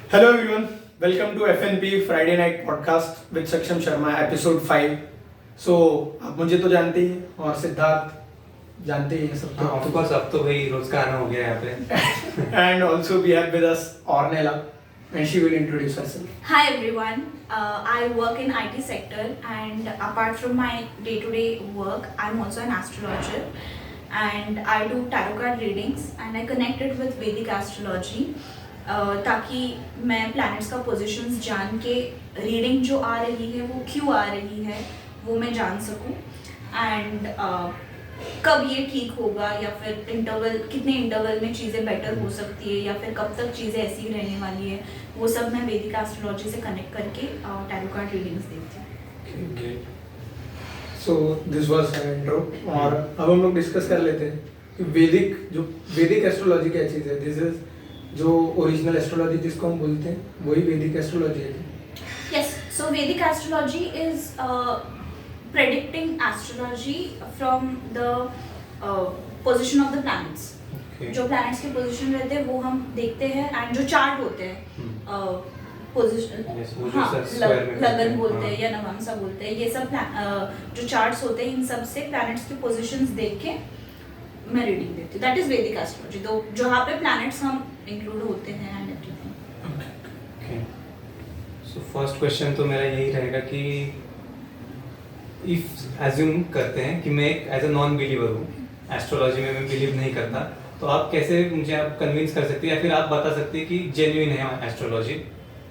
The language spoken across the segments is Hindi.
Hello everyone, welcome to FNP Friday Night Podcast with Saksham Sharma, episode 5. So आप मुझे तो जानते ही हैं और सिद्धार्थ जानते ही हैं सब तो. ऑफ कोर्स अब तो भाई रोज का आना हो गया यहाँ पे. And also we have with us Ornella and she will introduce herself. Hi everyone, I work in IT sector and apart from my day-to-day work, I'm also an astrologer and I do tarot card readings and I connect it with Vedic astrology ताकि मैं planets का positions जान के reading जो आ रही है वो क्यों आ रही है वो मैं जान सकूं and कब ये ठीक होगा या फिर इंटरवल कितने इंटरवल में चीज़ें बेटर हो सकती है या फिर कब तक चीज़ें ऐसी ही रहने वाली है वो सब मैं वैदिक एस्ट्रोलॉजी से कनेक्ट करके टैरो कार्ड रीडिंग्स देती हूँ. Great. So this was an intro और अब हम लोग डिस्कस कर लेते हैं कि वैदिक एस्ट्रोलॉजी क्या चीज़ है. दिस इज जो ओरिजिनल एस्ट्रोलॉजी जिसको हम बोलते हैं वही वैदिक एस्ट्रोलॉजी है. Yes, so Vedic astrology is predicting astrology from the position of the planets. Okay. जो planets के position रहते हैं वो हम देखते हैं and जो chart होते हैं position Yes, वो जो हाँ square में करते लगन हैं, बोलते हाँ. हैं या नवांसा बोलते हैं ये सब जो charts होते हैं इन सब से planets के positions देख के मैं रीडिंग देती हूँ. दैट इज वैदिक एस्ट्रोलॉजी. तो जहाँ पे प्लैनेट्स हम इंक्लूड होते हैं and everything. Okay. So first question तो मेरा यही रहेगा कि if assume करते हैं कि मैं एक एज अ नॉन बिलीवर हूँ, एस्ट्रोलॉजी में मैं बिलीव नहीं करता, तो आप कैसे मुझे आप कन्विंस कर सकते हैं या फिर आप बता सकते हैं कि जेन्युइन है एस्ट्रोलॉजी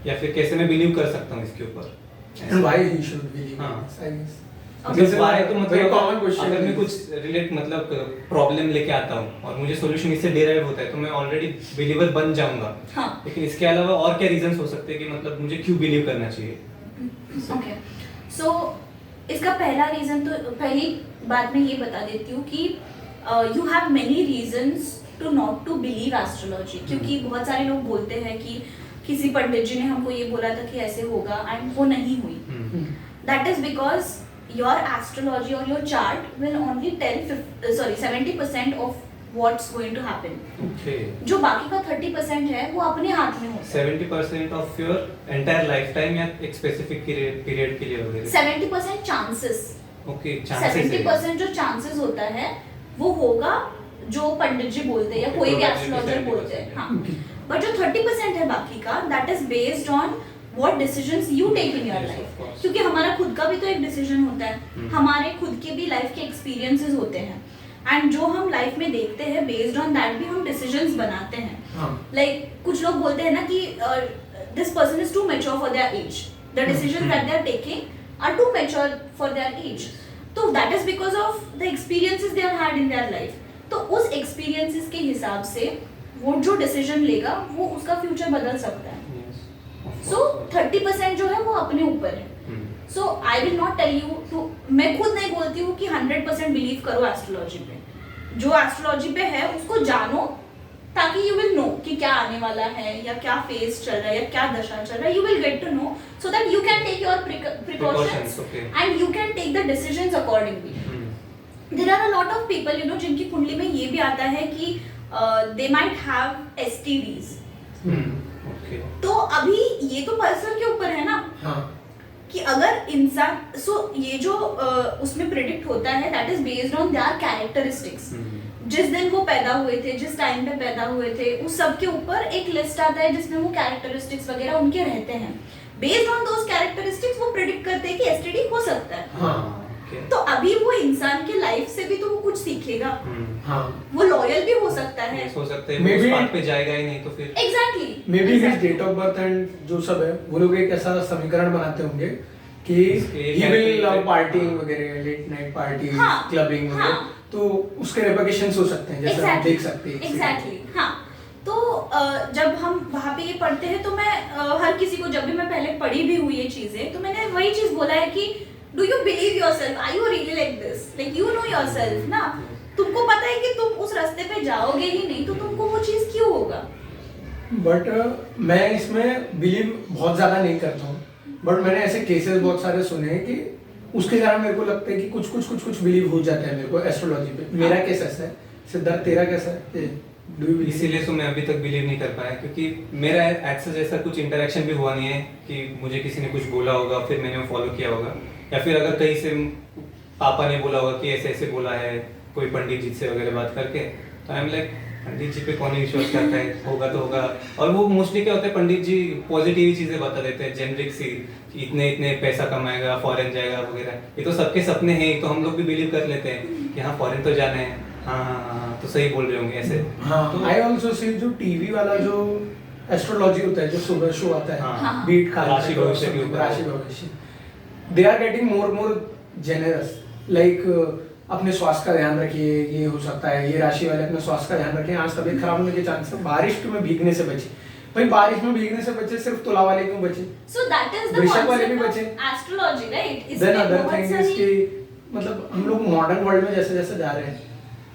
या फिर कैसे मैं बिलीव कर सकता हूँ इसके ऊपर. And why he should believe हाँ. in this, I guess. Okay. This is Why a तो very मतलब common question. अगर मैं कुछ रिलेट मतलब प्रॉब्लम लेके आता हूँ और मुझे सॉल्यूशन इससे डेराइव होता है तो मैं ऑलरेडी बिलीवर बन जाऊंगा. हाँ. लेकिन इसके अलावा और क्या रीजंस हो सकते हैं कि मतलब मुझे क्यों बिलीव करना चाहिए. ओके सो इसका पहला रीजन तो पहली बात मैं ये बता देती हूँ कि you have many reasons to not to believe astrology. क्योंकि बहुत सारे लोग बोलते हैं कि किसी पंडित जी ने हमको ये बोला था कि ऐसे होगा एंड वो नहीं हुई. That is because your astrology or your chart will only tell 70% of what's going to happen. Okay. जो बाकी का 30% है वो अपने हाथ में होता है. 70% of your entire life time या एक स्पेसिफिक पीरियड के लिए वगैरह. 70% चांसेस. ओके, चांसेस 70% जो चांसेस होता है वो होगा जो पंडित जी बोलते हैं या कोई भी एस्ट्रोलॉजर बोलते हैं. हाँ. बट जो 30% है बाकी का that is based on what decisions you take in your Yes, life. of course. क्योंकि हमारा खुद का भी तो एक डिसीजन होता है. हमारे खुद के भी लाइफ के एक्सपीरियंसेस होते हैं एंड जो हम लाइफ में देखते हैं बेस्ड ऑन दैट भी हम डिसीजंस बनाते हैं. लाइक कुछ लोग बोलते हैं ना कि this person is too mature for their age. The decisions that they are taking are too mature for their age. तो that is because of the experiences they have had in their life. तो उस एक्सपीरियंसेस के हिसाब से वो जो डिसीजन लेगा वो उसका फ्यूचर बदल सकता है. सो 30% जो है वो अपने ऊपर है. So I will not tell you too, मैं खुद नहीं बोलती हूँ कि 100% बिलीव करो एस्ट्रोलॉजी पे. जो एस्ट्रोलॉजी पे है उसको जानो ताकि यू विल नो कि क्या आने वाला है या क्या फेज चल रहा है या क्या दशा चल रहा है. You will get to know so that you can take your precautions and you can take the decisions accordingly. There are a lot of people you know जिनकी कुंडली में ये भी आता है कि दे माइट हैव एसटीडीज. तो अभी ये तो पर्सन के ऊपर है ना. हाँ. कि अगर इंसान ये जो उसमें प्रेडिक्ट होता है that is based on their characteristics. जिस दिन वो पैदा हुए थे, जिस टाइम पे पैदा हुए थे, उस सब के ऊपर एक लिस्ट आता है जिसमें वो कैरेक्टरिस्टिक्स वगैरह उनके रहते हैं. बेस्ड ऑन दोस कैरेक्टरिस्टिक्स वो प्रेडिक्ट करते हैं कि एसटीडी हो सकता है. हाँ. तो अभी वो इंसान के लाइफ से भी तो वो कुछ सीखेगा. हाँ. वो लॉयल भी हो सकता है. हो सकता है Maybe- उस पाथ पे जाएगा ही नहीं तो फिर. Exactly. Maybe his date of birth and जो सब है वो लोग एक ऐसा समीकरण बनाते होंगे कि ही विल लव पार्टिंग वगैरह, लेट नाइट पार्टी, हाँ. क्लबिंग वगैरह. हाँ. तो उसके रिपरकशंस हो सकते हैं जैसे हम देख सकते हैं. एग्जैक्टली. हाँ. तो जब हम वहाँ पे ये पढ़ते हैं तो मैं हर किसी को, जब भी मैं पहले पढ़ी भी हुई ये चीजें, तो मैंने वही चीज बोला है कि do you believe yourself, are you really like this, like you know yourself ना. तुमको पता है कि तुम उस रास्ते पे जाओगे ही नहीं तो तुमको वो चीज क्यों होगा. बट मैं इसमें बिलीव बहुत ज्यादा नहीं करता हूँ. बट मैंने ऐसे केसेस बहुत सारे सुने हैं कि उसके कारण मेरे को लगता है कि कुछ बिलीव हो जाता है मेरे को एस्ट्रोलॉजी पे. मेरा केस ऐसा है. सिद्धार्थ तेरा कैसा है? इसीलिए तो मैं अभी तक बिलीव नहीं कर पाया, क्योंकि मेरा एक्सेस ऐसा कुछ इंटरेक्शन भी हुआ नहीं है कि मुझे किसी ने कुछ बोला होगा फिर मैंने वो फॉलो किया होगा, या फिर अगर कहीं से पापा ने बोला होगा कि ऐसे ऐसे बोला है कोई पंडित जी से वगैरह बात करके, तो आई एम लाइक पंडित जी पे कौन विश्वास करता है, होगा तो होगा। और वो मोस्टली क्या होता है, पंडित जी पॉजिटिव ही चीजें बता देते हैं, जेनरिक सी, कि इतने इतने पैसा कमाएगा, फॉरेन जाएगा वगैरह। ये तो सबके सपने हैं, तो हम लोग भी बिलीव कर लेते हैं कि हाँ फॉरेन तो जाना है, हाँ तो सही बोल रहे होंगे ऐसे। हाँ, आई ऑल्सो सी जो टीवी वाला जो एस्ट्रोलॉजी होता है, जो सुबह शो आता है, हाँ, बीट का राशि भविष्य के ऊपर, राशि भविष्य, they are getting more generous, like अपने स्वास्थ्य का ध्यान रखिए, ये हो सकता है, ये राशि वाले अपने स्वास्थ्य का ध्यान रखें, आज तबीयत खराब होने के चांस है, बारिश में भीगने से बचे। भाई बारिश में भीगने से बचे, सिर्फ तुला वाले क्यों बचे? So that is the वृषभ वाले भी concept बचे। of astrology, right? Then other thing is कि मतलब हम लोग मॉडर्न वर्ल्ड में जैसे जैसे जा रहे हैं,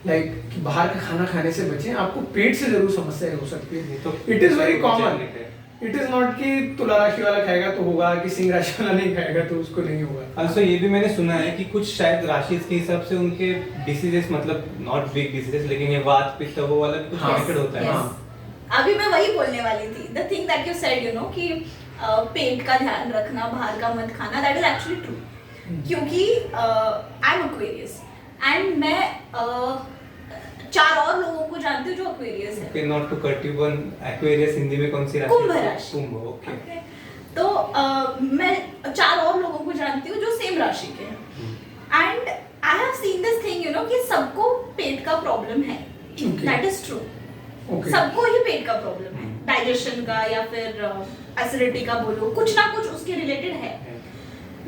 लाइक कि बाहर का खाना खाने से बचें, आपको पेट से जरूर समस्याएं हो सकती है। तो it is very common, it is not कि तुला राशि वाला खाएगा तो होगा, कि सिंह राशि वाला नहीं खाएगा तो उसको नहीं होगा। also ये भी मैंने सुना है कि कुछ शायद राशि के हिसाब से उनके डिसीजेस, मतलब नॉट बिग डिसीजेस, लेकिन ये वात पित्त वो वाला भी कुछ हाँ, कनेक्टेड होता है। Yes. हाँ। अभी मैं वही बोलने वाली थी, the thing that you said, you know, कि पेट का ध्यान रखना, बाहर का मत खाना, दैट इज एक्चुअली ट्रू। क्योंकि आई एम एक्वेरियस एंड मैं 4 और लोगों को जानती हूँ जो एक्वेरियस है। Okay, not to cut you, one Aquarius Hindi में कौन सी राशि? कुंभ राशि। कुंभ, ओके। Okay. तो मैं 4 और लोगों को जानती हूँ जो सेम राशि के हैं, and I have seen this thing, you know, कि सबको पेट का प्रॉब्लम है, दैट इज ट्रू। सबको ही पेट का प्रॉब्लम है, डाइजेशन का या फिर एसिडिटी का बोलो, कुछ ना कुछ उसके रिलेटेड है।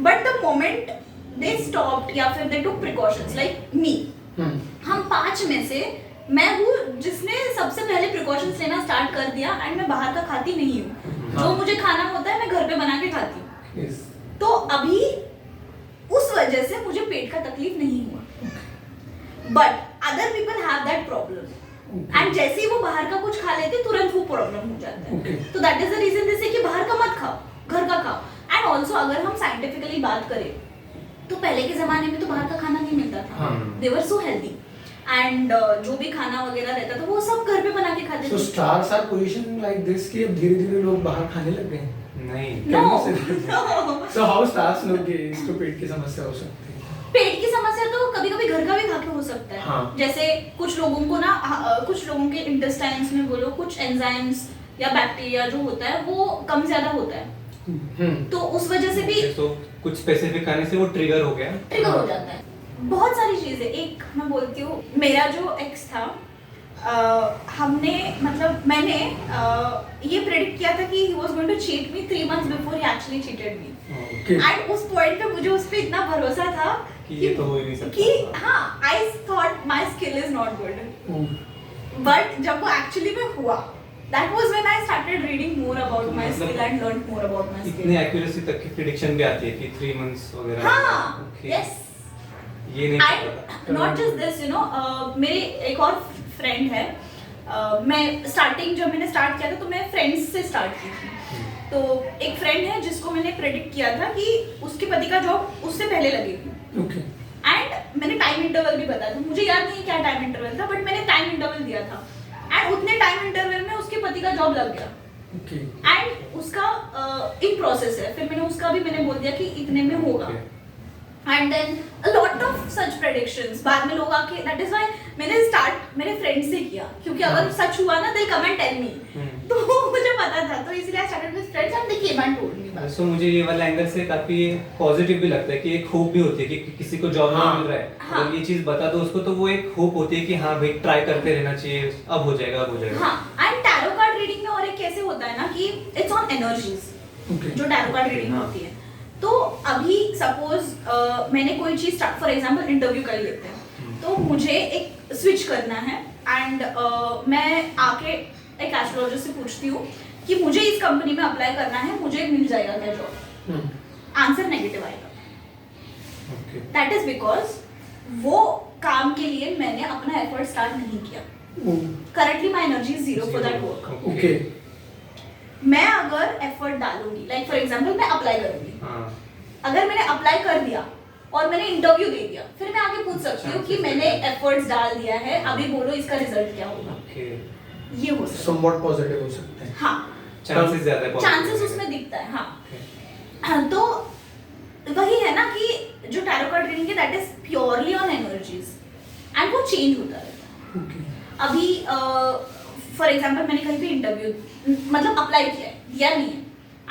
But the moment they stopped या फिर दे टुक प्रिकॉशंस, लाइक मी, हम 5 में से मैं हूँ जिसने सबसे पहले प्रिकॉशंस लेना स्टार्ट कर दिया, एंड मैं बाहर का खाती नहीं हूँ। जो मुझे खाना होता है मैं घर पे बना के खाती हूँ। तो अभी उस वजह से मुझे पेट का तकलीफ नहीं हुआ। But other people have that problem, and जैसे ही वो बाहर का कुछ खा लेते तुरंत वो प्रॉब्लम हो जाता है। तो दैट इज द रीजन दे से कि बाहर का मत खाओ, घर का खाओ। एंड ऑल्सो अगर हम साइंटिफिकली बात करें तो पहले के जमाने में तो बाहर का खाना नहीं मिलता था, दे वर सो हेल्दी, एंड जो भी खाना वगैरह रहता था वो सब घर पे बना के खाते थे। So stars are position like this कि अब धीरे-धीरे लोग बाहर खाने लग गए हैं। नहीं, no. So how stars know कि इसको पेट की समस्या हो सकती है? पेट की समस्या तो कभी-कभी घर का भी खा के हो सकता है। हाँ। जैसे कुछ लोगों को ना कुछ लोगों के इंटेस्टाइन्स में बोलो कुछ एंजाइम्स या बैक्टीरिया जो होता है वो कम ज्यादा होता है, तो उस वजह से भी तो कुछ स्पेसिफिक खाने से वो ट्रिगर हो गया, ट्रिगर हो जाता है। बहुत सारी चीजें, एक मैं बोलती हूँ, मेरा जो एक्स था, हमने मतलब मैंने ये प्रेडिक्ट किया था कि he was going to cheat me 3 months before he actually cheated me, and उस पॉइंट पे मुझे उस पे इतना भरोसा था कि ये तो हो ही नहीं सकता, कि हाँ, I thought my skill is not good. But जब वो एक्चुअली में हुआ, that was when I started reading more about my skill and learned more about my skill. इतनी एक्यूरेसी तक की प्रेडिक्शन भी आती है कि 3 months वगैरह। हाँ, Okay. yes. ये नहीं पता था। Not just this, you know, मेरे एक और फ्रेंड है, मैं स्टार्टिंग जब मैंने स्टार्ट किया था तो मैं फ्रेंड्स से स्टार्ट की थी। तो एक फ्रेंड है जिसको मैंने प्रेडिक्ट किया था कि उसके पति का जॉब उससे पहले लगेगी। ओके। एंड मैंने टाइम इंटरवल भी बताया था, मुझे याद नहीं क्या टाइम इंटरवल था, बट मैंने टाइम इंटरवल दिया था, एंड उतने टाइम इंटरवल में उसके पति का जॉब लग गया। ओके। एंड उसका इन प्रोसेस है, फिर मैंने उसका भी मैंने बोल दिया कि इतने में होगा। And then a lot of such predictions, बाद में लोग आके, दैट इज व्हाई मैंने स्टार्ट मेरे फ्रेंड से किया, क्योंकि अगर सच हुआ ना दे कम एंड टेल मी, तो मुझे पता था, तो इसलिए I started with friends and they came and told me. So मुझे ये वाला एंगल से काफी पॉजिटिव भी लगता है कि एक होप भी होती है कि किसी को जॉब नहीं मिल रहा है, हाँ। अगर ये चीज बता दो उसको तो वो एक होप होती है कि हाँ भाई ट्राई करते रहना चाहिए, अब हो जाएगा, अब हो जाएगा। हाँ, एंड टैरो कार्ड रीडिंग में और एक कैसे होता है ना कि इट्स ऑन एनर्जीज, जो टैरो कार्ड रीडिंग होती है। तो अभी सपोज मैंने कोई चीज स्टार्ट, फॉर एग्जांपल इंटरव्यू कर लेते हैं, तो मुझे एक स्विच करना है, एंड मैं आके एक एस्ट्रोलॉजिस्ट से पूछती हूँ कि मुझे इस कंपनी में अप्लाई करना है, मुझे मिल जाएगा क्या जॉब? आंसर नेगेटिव आएगा। दैट इज बिकॉज वो काम के लिए मैंने अपना एफर्ट स्टार्ट नहीं किया। Currently my energy is 0 for that work. Okay. मैं अगर एफर्ट डालूंगी, लाइक फॉर एग्जांपल मैं अप्लाई करूंगी, हाँ। अगर मैंने अप्लाई कर दिया और मैंने इंटरव्यू दे दिया, फिर मैं आगे पूछ सकती हूँ कि मैंने एफर्ट्स डाल दिया है, अभी बोलो इसका रिजल्ट क्या होगा। ये हो सकता है, समवॉट पॉजिटिव हो सकता है। हाँ चांसेस ज्यादा है, चांसेस उसमें दिखता है। हाँ तो वही है ना कि जो टैरो कार्ड रीडिंग है that is purely on energies and वो चेंज होता रहता है। अभी फॉर एग्जांपल मैंने कहीं पे इंटरव्यू मतलब अप्लाई किया है, दिया नहीं है,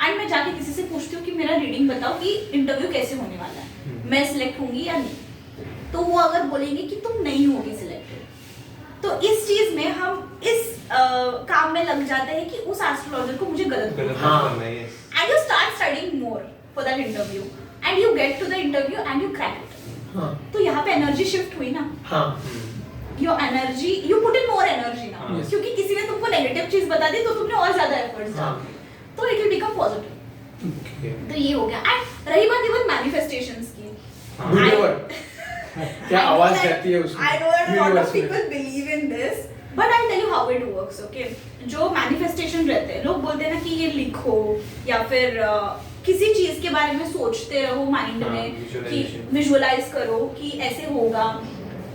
एंड मैं जाके किसी से पूछती हूँ कि मेरा रीडिंग बताओ कि इंटरव्यू कैसे होने वाला है, मैं सिलेक्ट होंगी या नहीं, तो वो अगर बोलेंगे कि तुम नहीं होगी सिलेक्टेड, तो इस चीज में हम इस काम में लग जाते हैं कि उस एस्ट्रोलॉजर को मुझे गलत करना है। And you start studying more for that interview and you get to the interview and you crack it. तो यहाँ पे एनर्जी शिफ्ट हुई ना, your energy, you put in more energy ना, क्योंकि किसी ने तुमको नेगेटिव चीज बता दी तो तुमने और ज्यादा एफर्ट्स डाले, तो इट विल बिकम पॉजिटिव। तो ये हो गया। एंड रही बात इवन मैनिफेस्टेशंस की, क्या आवाज जाती है उसमें। I know that a lot of people believe in this, but I'll tell you how it works, okay? जो मैनिफेस्टेशन रहते हैं, लोग बोलते हैं ना कि ये लिखो या फिर किसी चीज के बारे में सोचते रहो माइंड में कि विजुअलाइज करो कि ऐसे होगा।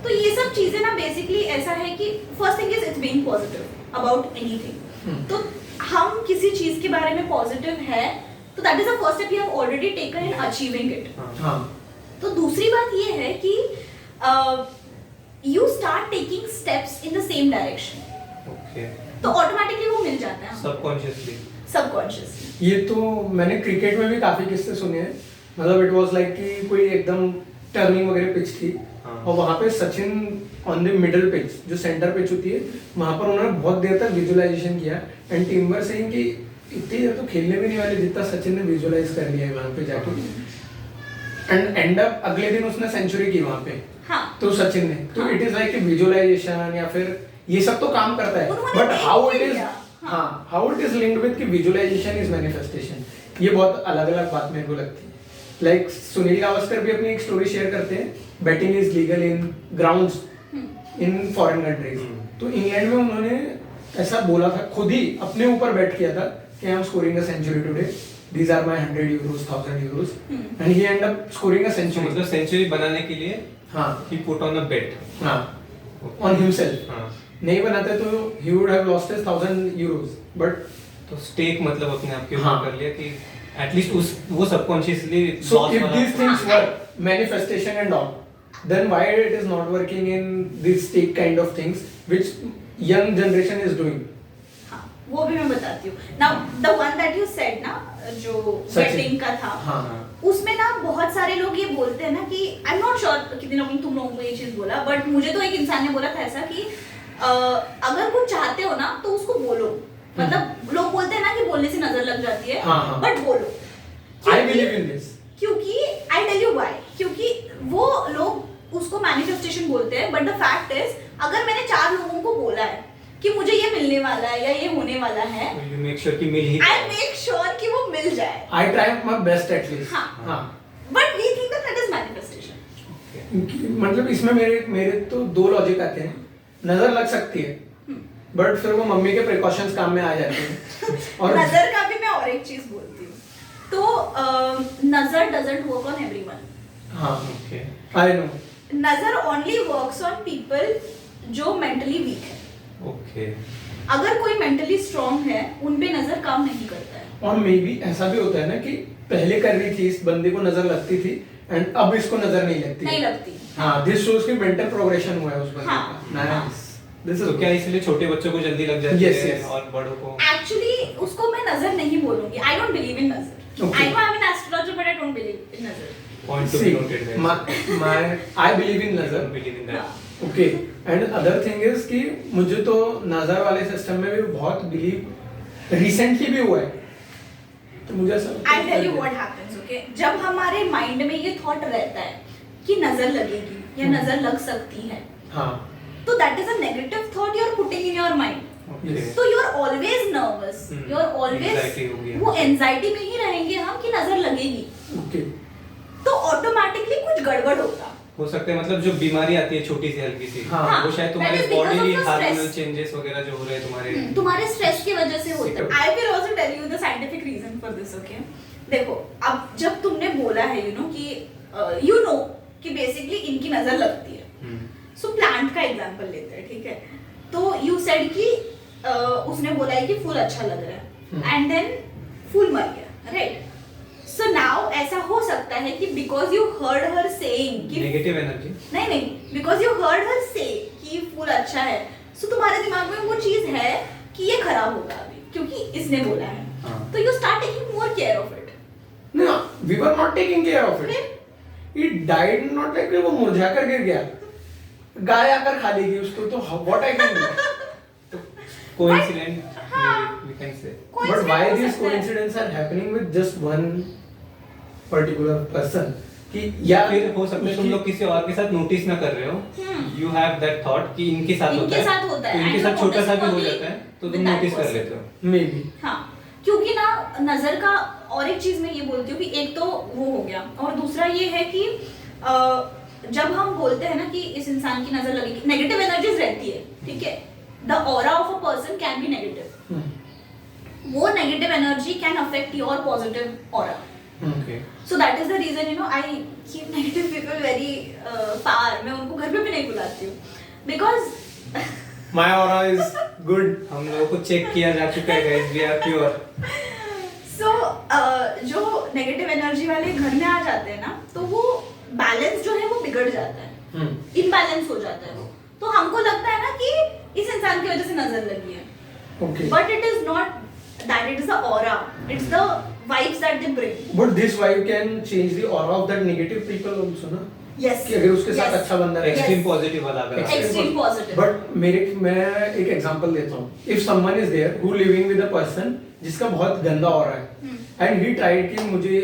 तो ये सब चीजें ना बेसिकली ऐसा है कि first thing is it's being positive about anything. तो हम किसी चीज के बारे में पॉजिटिव है तो that is the first step you have already taken in achieving it. तो दूसरी बात ये है कि you start taking steps in the same direction, तो ऑटोमेटिकली वो मिल जाता है सबकॉन्शियसली। ये तो मैंने क्रिकेट में भी काफी किस्से सुने हैं, मतलब इट वाज लाइक कि कोई एकदम टर्निंग वगैरह पिच थी और वहां पे Sachin on the middle pitch जो सेंटर पिच होती है वहां पर उन्होंने बहुत देर तक विजुअलाइजेशन किया एंड टीम वर सेइंग कि इतनी देर तो खेलने भी नहीं वाले जितना सचिन ने विजुअलाइज कर लिया है वहां पे जाके, एंड एंड अप अगले दिन उसने सेंचुरी की वहां पे। तो सचिन ने तो इट इज लाइक विजुअलाइजेशन या फिर ये सब तो काम करता है, but how it is how it is linked with कि विजुअलाइजेशन इज मैनिफेस्टेशन, ये बहुत अलग अलग बात मेरे को लगती है। लाइक सुनील गावस्कर भी अपनी एक स्टोरी शेयर करते हैं, batting is legal in grounds in foreign countries. तो इंग्लैंड में उन्होंने ऐसा बोला था, खुद ही अपने ऊपर बैट किया था कि I am scoring a century today, these are my 100 euros, 1000 euros, and he end up scoring a century. मतलब सेंचुरी बनाने के लिए he put on a bet on himself. नहीं बनाते तो he would have lost his 1000 euros, but तो स्टेक मतलब अपने आप के ऊपर कर लिया कि एटलीस्ट उस वो subconsciously. so if these things were manifestation and all, then why it is not working in this stake kind of things which young generation is doing? वो भी मैं बताती हूँ। Now the one that you said ना, जो betting का था, उसमें ना बहुत सारे लोग ये बोलते हैं ना कि I'm not sure कितने लोगों ने तुम लोगों को ये चीज बोला, बट मुझे तो एक इंसान ने बोला था ऐसा कि अगर कुछ चाहते हो ना तो उसको बोलो, मतलब लोग बोलते हैं ना कि बोलने से नजर लग जाती है, बट बोलो। I believe in this. क्योंकि I tell you why, क्योंकि वो लोग उसको मैनिफेस्टेशन बोलते हैं, बट द फैक्ट इज अगर मैंने 4 लोगों को बोला है कि मुझे ये मिलने वाला है या ये होने वाला है, you make sure कि मिल ही I make sure कि वो मिल जाए। I try my best at least. But we think that is manifestation. मतलब इसमें मेरे तो 2 लॉजिक आते हैं। नजर लग सकती है, बट फिर वो मम्मी के प्रिकॉशंस काम में आ जाते हैं। और नजर का भी मैं और एक चीज बोलती हूँ, तो नजर doesn't work on everyone. I know. नजर only works on people जो mentally weak है। अगर कोई मेंटली स्ट्रांग है उन पे नजर काम नहीं करता है। और मे बी ऐसा भी होता है ना कि पहले कर रही थी, इस बंदे को नजर लगती थी एंड अब इसको नजर नहीं लगती। दिस शोज कि मेंटल प्रोग्रेशन हुआ है उस बंदे का। नाइस। दिस इज क्या इसलिए छोटे बच्चों को जल्दी लग जाती है और बड़ों को एक्चुअली उसको मैं नजर नहीं बोलूंगी। आई don't believe in nazar. I know I am an astrologer but I don't believe in nazar. Point to be noted. I believe in nazar. Okay, and other thing is कि मुझे तो नजर वाले सिस्टम में भी बहुत बिलीव रिसेंटली भी हुआ है, तो मुझे ऐसा I tell you what happens. Okay, जब हमारे माइंड में ये थॉट रहता है कि नजर लगेगी या नजर लग सकती है, तो that is a negative thought you are putting in your mind. तो you are always nervous, you are always वो एंजाइटी में ही रहेंगे हम कि नजर लगेगी। ओके, तो ऑटोमेटिकली कुछ गड़बड़ होता हो सकता है। मतलब जो बीमारी आती है छोटी सी हल्की सी, वो शायद तुम्हारे बॉडी हार्मोनल चेंजेस वगैरह जो हो रहे हैं तुम्हारे स्ट्रेस की वजह से होता है। I will also tell you the scientific reason for this. Okay, देखो अब जब तुमने बोला है यू नो कि यू नो कि बेसिकली इनकी नजर लगती है. सो प्लांट का एग्जांपल लेते हैं, ठीक है. तो यू सेड कि उसने बोला है कि फूल अच्छा लग रहा है एंड देन फूल मर गया, राइट. सो नाउ ऐसा हो सकता है कि because you heard her saying कि नेगेटिव एनर्जी, नहीं, बिकॉज यू हर्ड हर से कि फूल अच्छा है, सो तुम्हारे दिमाग में वो चीज है कि ये खराब होगा अभी क्योंकि इसने बोला है. तो you start taking more care of it. No, we were not taking care of it. It died not like वो मुरझा कर गिर गया. गाय आकर खा लेगी उसको, तो what I can do? coincident, हाँ. we can say. But why हो these सकता है. coincidences are happening with just one particular person? कि या फिर हो सकता है तुम लोग किसी और के साथ नोटिस ना कर रहे हो. You have that thought कि इनके साथ होता इनके है. साथ होता है. तो इनके And साथ you छोटा सा notice भी हो only जाता है तो with तुम that नोटिस कर person. लेते हो. maybe. हाँ, क्योंकि ना नजर का और एक चीज मैं ये बोलती हूँ कि एक तो वो हो गया और दूसरा ये है कि जब हम बोलते हैं ना कि इस इंसान की नजर लगेगी, नेगेटिव एनर्जीज रहती है, ठीक है. The aura of a person can be negative. वो negative energy can affect your positive aura. Okay. So that is the reason, you know, I keep negative people very far. मैं उनको घर पे भी नहीं बुलाती हूँ because My aura is good. हम लोगों को चेक किया जा चुका है guys, we are pure. so जो नेगेटिव एनर्जी वाले घर में आ जाते हैं ना, तो वो बैलेंस जो है वो बिगड़ जाता है, इनबैलेंस हो जाता है वो. तो हमको लगता है ना कि इस इंसान की वजह से नजर लगी है, Okay. but it is not that. It is the aura, it's the vibes that they bring. But this vibe can change the aura of that negative people also, ना? Yes. कि अगर उसके साथ Yes. अच्छा बंदा है. Extreme positive वाला अगर आप- Extreme positive. But मैं एक एग्जांपल देता हूँ. If someone is there who living with a person जिसका बहुत गंदा ऑरा है, and he tried कि मुझे,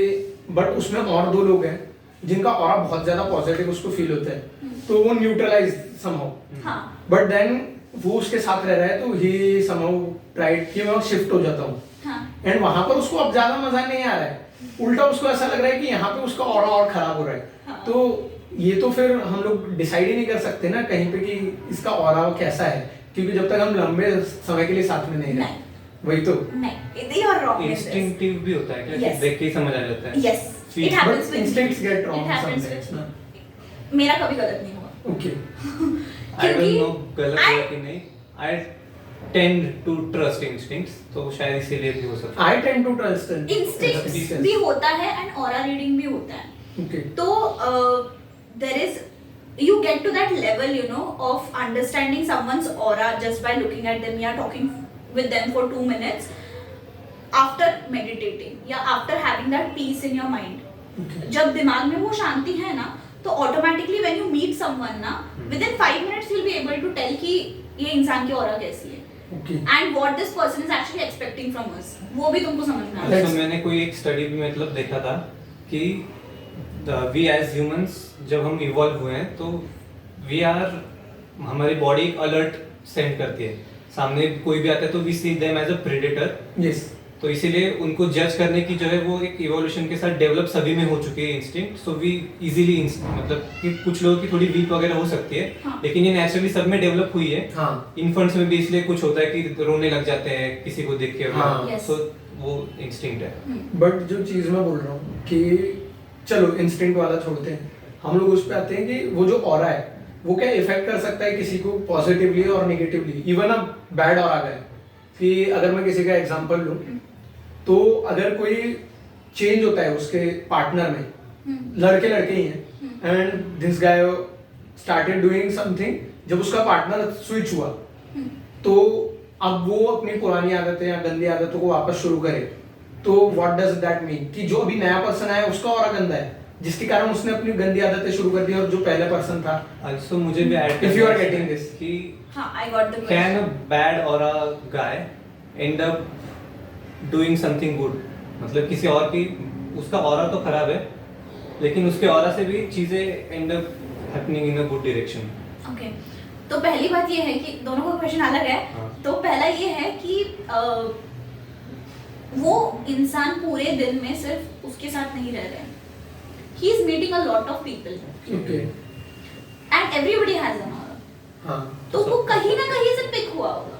but उसमें और दो लोग हैं जिनका ऑरा बहुत ज्यादा पॉजिटिव उसको फील होता है, तो वो न्यूट्रलाइज समहाउ. हाँ. बट देन वो उसके साथ रह रहा है तो ही समहाउ ट्राइड कि मैं शिफ्ट हो जाता हूँ. हाँ. एंड वहां पर उसको अब ज्यादा मजा नहीं आ रहा है, उल्टा उसको ऐसा लग रहा है कि यहाँ पे उसका ऑरा और खराब हो रहा है. हाँ. तो ये तो फिर हम लोग डिसाइड ही नहीं कर सकते ना कहीं पे कि इसका ऑरा कैसा है, क्योंकि जब तक हम लंबे समय के लिए साथ में नहीं रहे. वही तो. नहीं, they are wrong in this. Instinctive भी होता है क्या? Yes. देख के ही समझ आ जाता है. Yes, Feel- it happens But with instincts me. get wrong It happens sometimes, with ना? me. मेरा कभी गलत नहीं हुआ. ओके. I don't क्योंकि know गलत I- हुआ कि नहीं. I tend to trust instincts, तो शायद इसीलिए भी हो सकता I tend to trust them. Instincts भी होता है एंड ऑरा रीडिंग भी होता है. Okay. तो there is, you get to that level, you know, of understanding someone's aura just by looking at them या talking with them for 2 minutes after meditating या after having that peace in your mind. Okay. जब दिमाग में वो शांति है ना, तो automatically when you meet someone ना, within 5 minutes you'll be able to tell कि ये इंसान की ऑरा कैसी है Okay. and what this person is actually expecting from us. वो भी तुमको समझ में आ है. जाएगा. तो मैंने कोई एक स्टडी भी मतलब देखा था कि वी एज ह्यूमंस जब हम इवॉल्व हुए हैं तो वी आर, हमारी बॉडी अलर्ट सेंड करती है. सामने कोई भी आता है तो we see them as a predator. Yes. तो इसीलिए उनको जज करने की जो है वो एक इवोल्यूशन के साथ डेवलप सभी में हो चुकी है इंस्टिंक्ट. सो वी इजीली मतलब कि कुछ लोगों की थोड़ी वीक वगैरह हो सकती है, हाँ. लेकिन ये नेचुरली सब में डेवलप हुई है. हाँ. इन्फेंट्स में भी इसलिए कुछ होता है कि रोने लग जाते हैं किसी को देख के. हाँ. Yes. सो वो इंस्टिंक्ट है. बट जो चीज मैं बोल रहा हूँ कि चलो इंस्टिंक्ट वाला छोड़ते हैं, हम लोग उस पे आते हैं कि वो जो ऑरा है वो क्या इफेक्ट कर सकता है किसी को पॉजिटिवली और negatively. Even a bad aura है कि अगर मैं किसी का एग्जांपल लूं तो अगर कोई चेंज होता है उसके पार्टनर में, लड़के लड़के ही हैं, and this guy started doing something, जब उसका पार्टनर स्विच हुआ तो अब वो अपनी पुरानी आदतें या गंदी आदतों को वापस शुरू करे. तो व्हाट डज दैट मीन कि जो अभी नया पर्सन आया उसका ऑरा गंदा है जिसके कारण उसने अपनी गंदी आदतें शुरू कर दी, और जो पहला पर्सन था. Also मुझे भी add If you are getting this. कि हाँ, I got the can question. a bad or a guy end up doing something good? मतलब किसी और की, उसका ऑरा तो खराब है लेकिन उसके ऑरा से भी चीजें and up happening in a good direction. Okay, तो पहली बात ये है कि दोनों का क्वेश्चन अलग है. हाँ. तो पहला ये है कि वो इंसान पूरे दिन में सिर्फ उसके साथ नहीं रह रहे हैं. He is meeting a lot of people okay. And everybody has an aura. हाँ. तो वो कहीं ना कहीं से पिक हुआ होगा.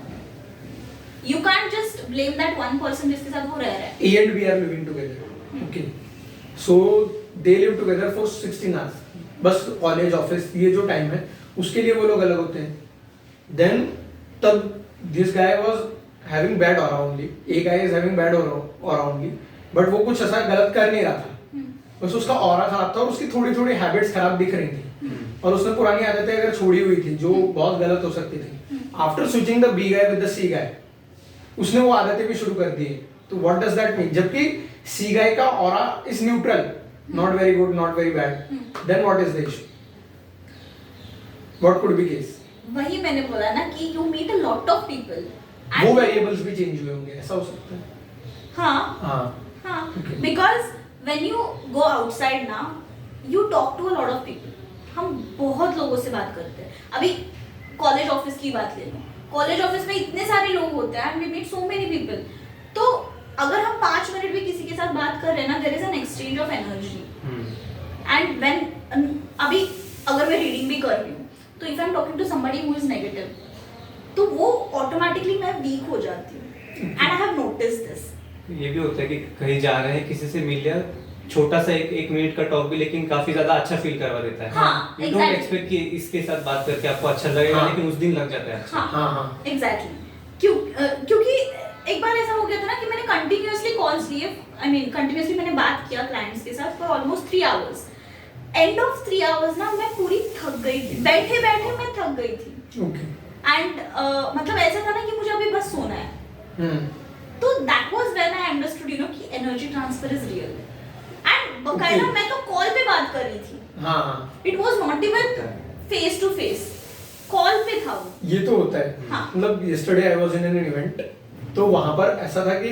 You can't just blame that one person जिसके साथ वो रह रहा है. A and B are living together. Okay. So they live together for 16 hours. बस कॉलेज ऑफिस ये जो टाइम है उसके लिए वो लोग अलग होते हैं. देन तब this guy was having bad aura only, एक guy is having bad aura only, but वो कुछ ऐसा गलत कर नहीं रहा था, बस उसका ऑरा खराब था और उसकी थोड़ी थोड़ी हैबिट्स खराब दिख रही थी और उसने पुरानी आदतें अगर छोड़ी हुई थी जो बहुत गलत हो सकती थी. After switching the B guy with the C guy उसने वो आदतें भी शुरू कर दी. तो व्हाट डज दैट मीन? जबकि सी गाय का aura is neutral, not very good not very bad, then what is the issue? What could be case? वही मैंने बोला ना कि you meet a lot of people, वो वेरिएबल्स भी चेंज हुए होंगे, ऐसा हो सकता है. हाँ हाँ Okay. Because when you go outside ना you talk to a lot of people. हम बहुत लोगों से बात करते हैं. अभी कॉलेज ऑफिस की बात ले लो, कॉलेज ऑफिस में इतने सारे लोग होते हैं and we meet so many people. तो अगर हम 5 मिनट भी किसी के साथ बात कर रहे हैं ना, there is an exchange of energy. And when अभी अगर मैं रीडिंग भी कर रही हूँ तो if I am talking to somebody who is negative तो वो ऑटोमेटिकली मैं वीक हो जाती हूँ. And I have noticed this. ये भी होता है कि कहीं जा रहे हैं, किसी से मिल लिया, छोटा सा एक मिनट का टॉक भी लेकिन काफी ज्यादा अच्छा फील करवा देता है. हाँ, यू डोंट एक्सपेक्ट कि इसके साथ बात करके आपको अच्छा लगेगा, हाँ. लेकिन उस दिन लग जाता है अच्छा. हाँ. एग्जैक्टली. क्योंकि एक बार ऐसा हो गया था ना कि मैंने कंटिन्यूअसली कॉल्स लिए, आई मीन कंटिन्यूअसली मैंने बात किया क्लाइंट्स के साथ for almost 3 hours. End of 3 hours ना मैं पूरी थक गई थी, बैठे बैठे मैं थक गई थी. ओके. एंड मतलब ऐसा था ना कि मुझे अभी बस सोना है. तो that was when I understood you know कि energy transfer is real. And बकायदा मैं तो कॉल पे बात कर रही थी. हाँ. It was not even face to face, call पे था वो. ये तो होता है. हाँ. मतलब yesterday I was in an event, तो वहां पर ऐसा था कि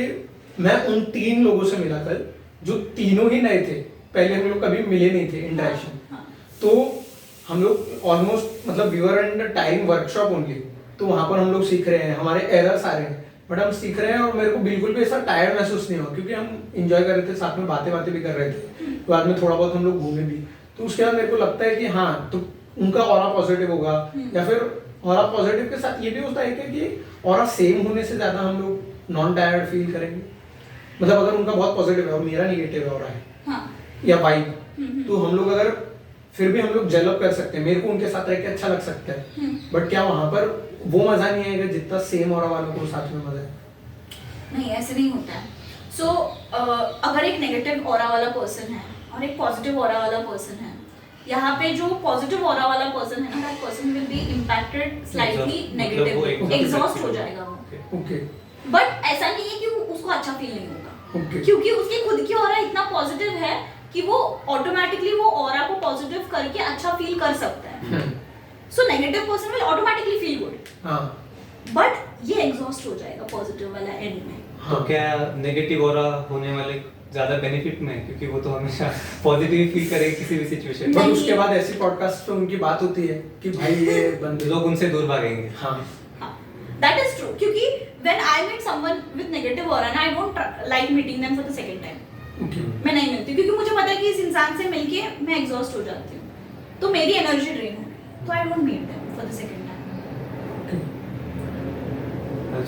मैं उन 3 लोगों से मिला कल जो तीनों ही नए थे, पहले हम लोग कभी मिले नहीं थे इंटरेक्शन. हाँ. तो हम लोग ऑलमोस्ट मतलब we were in time workshop only. तो वहां पर हम लोग सीख रहे हैं, हमारे एरर्स आ रहे हैं, बट हम सीख रहे हैं और मेरे को बिल्कुल भी ऐसा टायर्ड महसूस नहीं हुआ क्योंकि हम इंजॉय कर रहे थे, साथ में बातें भी कर रहे थे. तो बाद में थोड़ा बहुत हम लोग घूमे भी. तो उसके बाद मेरे को लगता है कि हाँ, तो उनका ऑरा पॉजिटिव होगा या फिर ऑरा पॉजिटिव के साथ ये भी होता है कि ऑरा सेम होने से ज्यादा हम लोग नॉन टायर्ड फील करेंगे. मतलब अगर उनका बहुत पॉजिटिव है और मेरा निगेटिव है ऑरा है हाँ. या वाइब, तो हम लोग अगर फिर भी हम लोग जेल अप कर सकते हैं, मेरे को उनके साथ रह के अच्छा लग सकता है. बट क्या वहां पर वो मजा नहीं आएगा जितना सेम ऑरा वालों को साथ में मजा है? नहीं, ऐसे नहीं होता है. सो अगर एक नेगेटिव ऑरा वाला पर्सन है और एक पॉजिटिव ऑरा वाला पर्सन है, यहाँ पे जो पॉजिटिव ऑरा वाला पर्सन है ना, that person will be impacted slightly negative, exhaust हो जाएगा वो. ओके. बट ऐसा नहीं है कि उसको अच्छा फील नहीं होगा. ओके. क्योंकि उसकी खुद की ऑरा इतना पॉजिटिव है कि वो ऑटोमेटिकली वो ऑरा को पॉजिटिव करके अच्छा फील कर सकता है. So negative person will automatically feel good, हाँ. बट ये एग्जॉस्ट हो जाएगा पॉजिटिव वाला एंड में. तो क्या नेगेटिव ऑरा होने वाले ज्यादा बेनिफिट में है, क्योंकि वो तो हमेशा पॉजिटिव फील करेंगे किसी भी सिचुएशन में. बट नहीं. उसके बाद ऐसी पॉडकास्ट पे उनकी बात होती है कि भाई ये बंदे लोग उनसे दूर भागेंगे. हाँ. That is true. क्योंकि when I meet someone with negative aura, I don't like meeting them for the second time. Okay. मैं नहीं मिलती क्योंकि मुझे पता है कि इस इंसान से मिलके मैं एग्जॉस्ट हो जाती हूँ, तो मेरी एनर्जी ड्रेन हो रही, तो I don't meet them for the second time.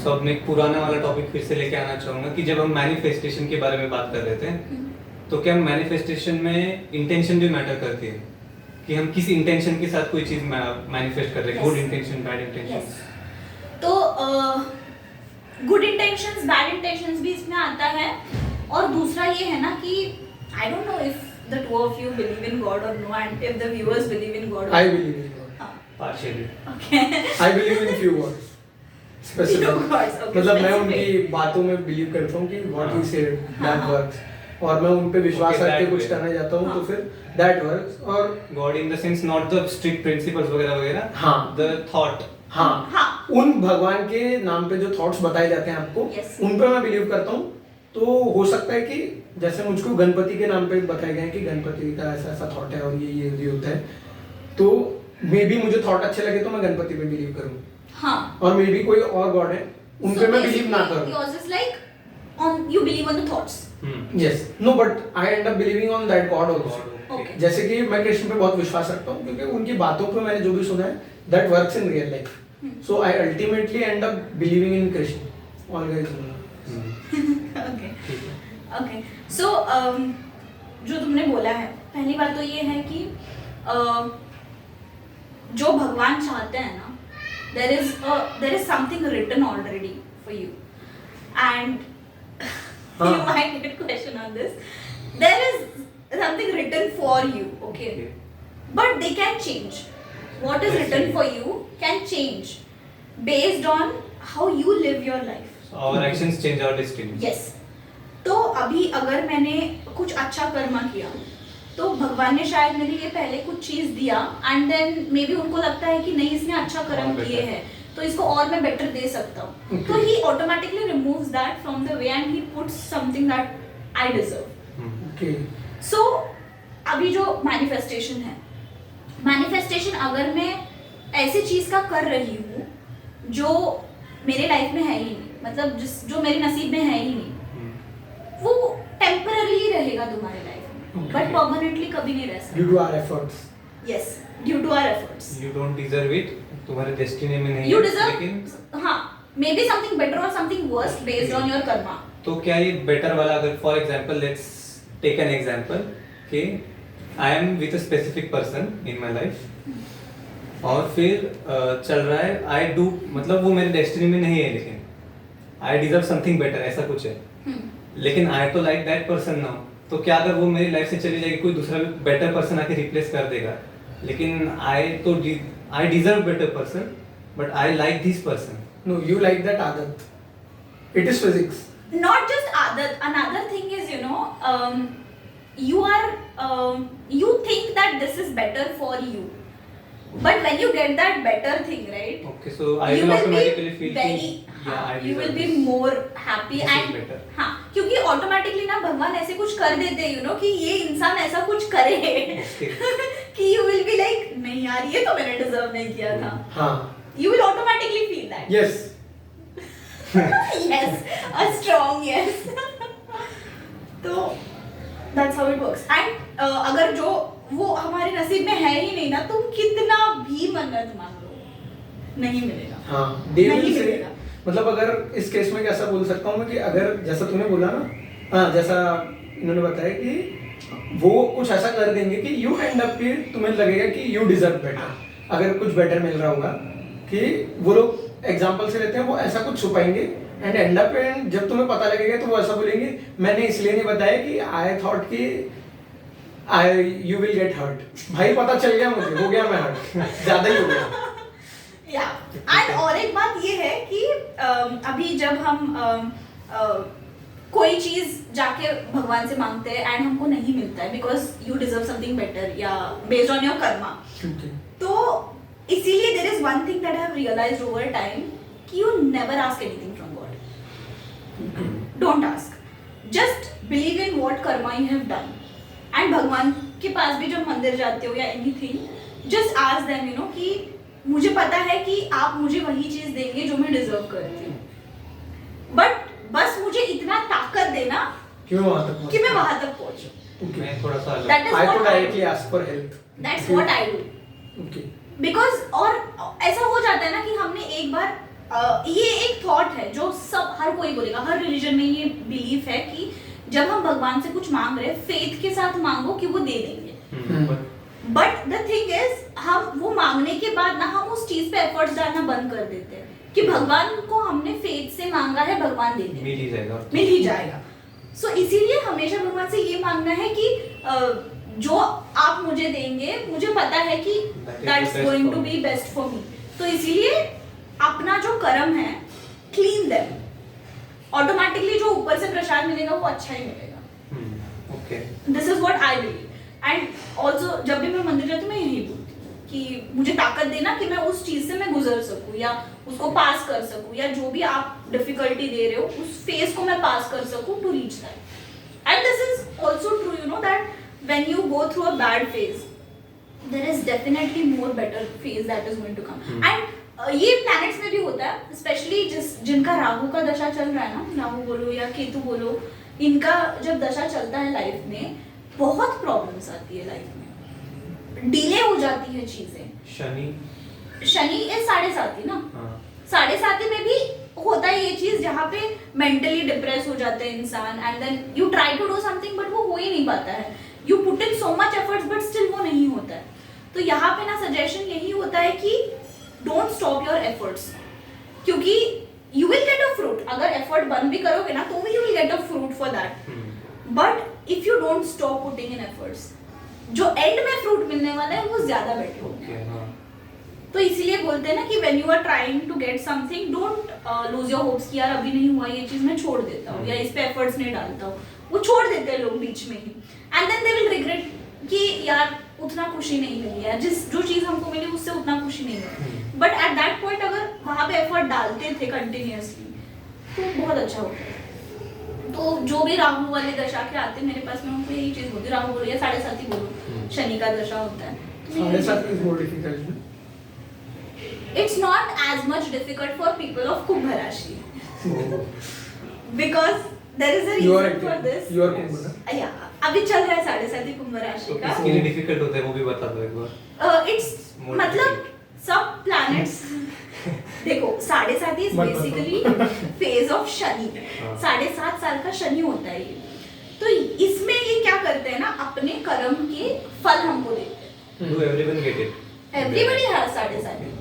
तो अब मैं एक पुराना वाला टॉपिक फिर से लेके आना चाहूंगा कि जब हम मैनिफेस्टेशन के बारे में बात कर रहे थे, तो क्या मैनिफेस्टेशन में इंटेंशन भी मैटर करती है कि हम किस इंटेंशन के साथ कोई चीज मैनिफेस्ट कर रहे हैं, गुड इंटेंशन बैड इंटेंशन. तो गुड इंटेंशंस बैड इंटेंशंस भी इसमें आता है. और दूसरा ये है ना कि I don't know if the two of you believe in God और no, and if the viewers believe in God. I believe in God. Partially. Okay. I believe in few words specific. मतलब मैं उनकी बातों में बिलीव करता हूँ कि what he said that works, और मैं उन पे विश्वास Okay, करके that कुछ way. करने जाता हूँ, हाँ. तो फिर दैट वर्क्स. और God in the sense not the strict principles वगैरह वगैरह, हाँ. The thought. हाँ, हाँ. उन भगवान के नाम पे जो थॉट्स बताए जाते हैं आपको, Yes. उन पे मैं बिलीव करता हूँ. तो हो सकता है कि जैसे मुझको गणपति के नाम पे बताया गया है कि गणपति का ऐसा ऐसा थॉट है और ये होता है, तो मे बी मुझे थॉट अच्छे लगे तो मैं गणपति पे बिलीव करूँ. हाँ. और मे बी कोई और गॉड है उन पे मैं बिलीव ना करूँ. Yours is like on you believe on the thoughts. Yes. No, but I end up believing on that God also. Okay. जैसे कि मैं कृष्ण पे बहुत विश्वास रखता हूँ क्योंकि उनकी बातों पे मैंने जो भी सुना है that works in real life. So I ultimately end up believing in Krishna. Always. Okay. Okay. So जो तुमने बोला है, पहली बात तो ये है कि जो भगवान चाहते हैं ना, there is something written already for you, and you might get question on this. There is something written for you, okay? But they can change. What is written for you can change based on how you live your life. So our actions change our destiny. Yes. तो अभी अगर मैंने कुछ अच्छा कर्मा किया तो भगवान ने शायद मेरे लिए पहले कुछ चीज दिया, एंड देन मे बी उनको लगता है कि नहीं इसने अच्छा कर्म किए हैं तो इसको और मैं बेटर दे सकता हूँ, तो he automatically removes that from the way and he puts something that I deserve. So अभी जो मैनिफेस्टेशन है, मैनिफेस्टेशन अगर मैं ऐसी चीज का कर रही हूँ जो मेरे लाइफ में है ही नहीं, मतलब जो मेरे नसीब में है ही नहीं, वो टेम्पररी रहेगा तुम्हारे लाइफ में, बट परमानेंटली कभी नहीं रह सकता. Due to our efforts. Yes, due to our efforts. You don't deserve it. तुम्हारे डेस्टिनी में नहीं You है, deserve, लेकिन हाँ, maybe something better or something worse based on your karma. तो क्या ये बेटर वाला, अगर for example let's take an example कि I am with a specific person in my life और फिर चल रहा है आई डू, मतलब वो मेरे डेस्टिनी में नहीं है लेकिन आई डिजर्व समथिंग बेटर, ऐसा कुछ है. लेकिन आई तो लाइक दैट पर्सन नाउ, तो क्या अगर वो मेरी लाइफ से चली जाएगी, कोई दूसरा बेटर पर्सन आके रिप्लेस कर देगा, लेकिन I deserve better person but I like this person. No, you like that adat. It is physics. Not just adat. Another thing is, you know, you think that this is better for you, but when you get that better thing, right? Okay, so I you will will automatically be feel very, yeah, I you will deserve be this. more happy This is and better. हाँ, क्योंकि ऑटोमेटिकली ना भगवान ऐसे कुछ कर देते हैं, you know, कि ये इंसान ऐसा कुछ करे कि you will be like नहीं यार ये तो मैंने डिजर्व नहीं किया था. हाँ. You will automatically feel that. Yes. Yes, a strong yes. तो that's how it works. And अगर जो वो हमारे नसीब में है ही नहीं ना, तुम कितना भी मन्नत मांग लो नहीं मिलेगा. हाँ. They will नहीं say, मिलेगा. मतलब अगर इस केस में कैसा बोल सकता हूँ मैं कि अगर जैसा तूने बोला ना, हाँ, जैसा इन्होंने बताया कि वो कुछ ऐसा कर देंगे कि यू एंड अप कि तुम्हें लगेगा कि यू डिजर्व बेटर, अगर कुछ बेटर मिल रहा होगा, कि वो लोग एग्जांपल से लेते हैं, वो ऐसा कुछ छुपाएंगे एंड एंड अप जब तुम्हें पता लगेगा तो वो ऐसा बोलेंगे मैंने इसलिए नहीं बताया कि आई थॉट कि यू विल गेट हर्ट. भाई पता चल गया मुझे, हो गया मैं हर्ट, ज्यादा ही हो गया. या एंड और एक बात ये है कि अभी जब हम कोई चीज जाके भगवान से मांगते हैं एंड हमको नहीं मिलता है because you deserve something better या बेस्ड ऑन योर कर्मा, तो इसीलिए there is one thing that I have realised over time कि you never ask anything from God. Don't ask, just believe in what karma you have done. And भगवान के पास भी जब मंदिर जाते हो या anything, just ask them, you know, कि मुझे पता है कि आप मुझे वही चीज देंगे जो मैं डिजर्व करती हूँ, बट बस मुझे इतना ताकत देना कि मैं वहां तक पहुंचूं. मैं थोड़ा सा अलग. That is I what could I directly do. ask for help. That's what I do. Okay. Because और ऐसा हो जाता है ना कि हमने एक बार ये एक थॉट है जो सब हर कोई बोलेगा, हर रिलीजन में ये बिलीफ है कि जब हम भगवान से कुछ मांग रहे हैं, फेथ के साथ मांगो कि वो दे देंगे. बट द थिंग इज, हम वो मांगने के बाद ना हम उस चीज पे एफर्ट्स डालना बंद कर देते हैं कि भगवान को हमने फेथ से मांगा है, भगवान दे देंगे, मिल ही जाएगा. सो इसीलिए हमेशा भगवान से ये मांगना है कि जो आप मुझे देंगे, मुझे पता है कि that's going to be best for me. तो इसीलिए अपना जो कर्म है, क्लीन देम, ऑटोमेटिकली जो ऊपर से प्रसाद मिलेगा वो अच्छा ही मिलेगा. Okay, this is what I believe. And also जब भी मैं मंदिर जाती हूँ मैं यही बोलती हूँ कि मुझे ताकत देना कि मैं उस चीज से मैं गुजर सकूँ या उसको पास कर सकूँ, या जो भी आप डिफिकल्टी दे रहे हो उस फेज को मैं पास कर सकूँ to reach that. And this is also true, you know, that when you go through a bad phase there is definitely more better phase that is going to come. And ये प्लैनेट्स में भी होता है, स्पेशली जिनका राहु का दशा चल रहा है ना, राहु बोलो या केतु बोलो, इनका जब दशा चलता है लाइफ में बहुत प्रॉब्लम्स आती है, लाइफ में डिले हो जाती है चीजें. शनि इज 7.5 ना, 7.5 में भी होता है ये चीज जहाँ पे मेंटली डिप्रेस हो जाते हैं इंसान, and then you try to do something but वो हो ही नहीं पाता है. You put in so much efforts but still वो नहीं होता है. तो यहाँ पे ना सजेशन यही होता है कि डोंट स्टॉप योर एफर्ट्स, क्योंकि you will get a fruit. अगर एफर्ट बंद भी करोगे ना तो भी you will get a fruit for that, but if you don't stop putting in efforts, जो एंड में फ्रूट मिलने वाला है वो ज्यादा बेटर होगा। तो इसीलिए बोलते हैं ना कि when you are trying to get something, don't lose your hopes कि यार अभी नहीं हुआ ये चीज, मैं छोड़ देता हूँ या इस पे एफर्ट्स नहीं डालता हूँ। वो छोड़ देते हैं लोग बीच में ही, and then they will regret कि यार उतना खुशी नहीं मिली है, जो चीज हमको मिली उससे उतना खुशी नहीं मिली। बट एट दैट पॉइंट अगर वहां पे एफर्ट डालते थे कंटिन्यूअसली तो बहुत अच्छा होता है। तो जो भी राहु वाले दशा के आते हैं मेरे पास, मैं उनको यही चीज बोलती हूँ, राहु बोलो या 7.5 ही बोलो, शनि का दशा होता है। 7.5 is more difficult. It's not as much difficult for people of Kumbh Rashi because there is a You are reason for active. this. You are Kumbh, ना? Yeah, अभी चल रहा है 7.5 कुंभ राशि तो का। किसके लिए डिफिकल्ट होता है वो भी बता दो एक बार। It's More मतलब सब प्लैनेट्स देखो 7.5 इज मत बेसिकली फेज ऑफ शनि। हाँ। 7.5 साल का शनि होता है ये। तो इसमें ये क्या करते हैं ना, अपने कर्म के फल हमको देते हैं। Do everyone get it? Everybody has 7.5,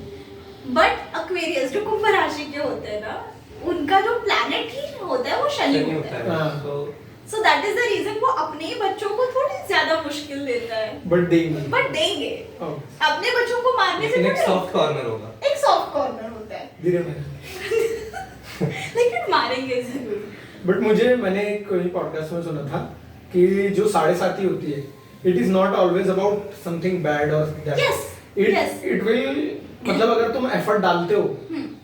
but Aquarius जो कुंभ राशि के होते हैं ना, उनका जो प्लैनेट ही होता है वो शनि शनि होता है। हाँ। So that is the reason वो अपने ही बच्चों को थोड़ी ज्यादा मुश्किल देता है, But देंगे। बट देंगे। Oh. अपने बच्चों को मारने से लेकिन एक थोड़ी सॉफ्ट कॉर्नर होगा। एक सॉफ्ट कॉर्नर होता है, धीरे में। लेकिन मारेंगे जरूर। बट मुझे मैंने कोई पॉडकास्ट में सुना था कि जो 7.5 होती है, it is not always about something bad और Yes, yes. इट विल मतलब अगर तुम एफर्ट डालते हो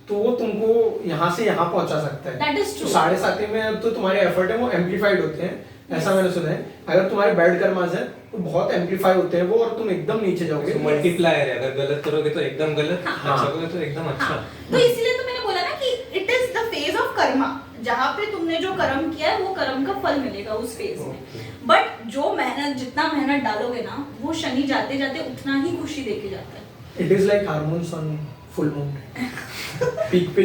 तो वो तुमको यहाँ से यहाँ पहुंचा सकता है। That is तो true. 7.5 में तो तुम्हारे एफर्ट है वो एम्पलीफाइड होते हैं, ऐसा मैंने सुना है। अगर तुम्हारे बैड कर्मास है तो बहुत एम्पलीफाई होते हैं वो, और तुम एकदम नीचे जाओगे। तो मल्टीप्लायर है, अगर गलत करोगे तो एकदम गलत, हाँ। अच्छा करोगे तो एकदम अच्छा। हाँ, तो इसीलिए तो मैंने बोला ना कि it is the phase of Karma, जहाँ पे तुमने जो कर्म किया है वो कर्म का फल मिलेगा उस फेज में। बट जो मेहनत, जितना मेहनत डालोगे ना, वो शनि जाते जाते उतना ही खुशी देके जाता है। It is like hormones on full moon, peak पे।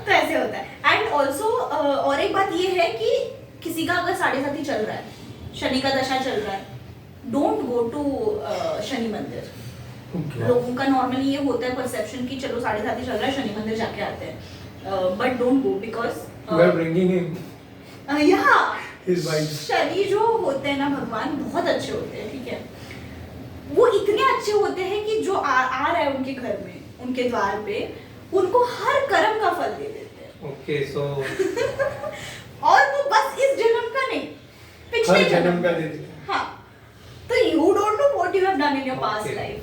तो ऐसे होता है। एंड ऑल्सो और एक बात ये है कि किसी का अगर 7.5 चल रहा है, शनि का दशा चल रहा है, डोंट गो टू शनि मंदिर। लोगों का नॉर्मली ये होता है परसेप्शन कि चलो 7.5 चल रहा है, शनि मंदिर जाके आते हैं, but don't go because we are bringing him his vibes. Shani जो होते हैं ना भगवान, बहुत अच्छे होते हैं, ठीक है। वो इतने अच्छे होते हैं कि जो आ रहा है उनके घर में, उनके द्वार पे, उनको हर कर्म का फल दे देते हैं। ओके, सो और वो बस इस जन्म का नहीं, पिछले हर जन्म का दे देते हैं। हाँ, तो you don't know what you have done in your past Okay. Life,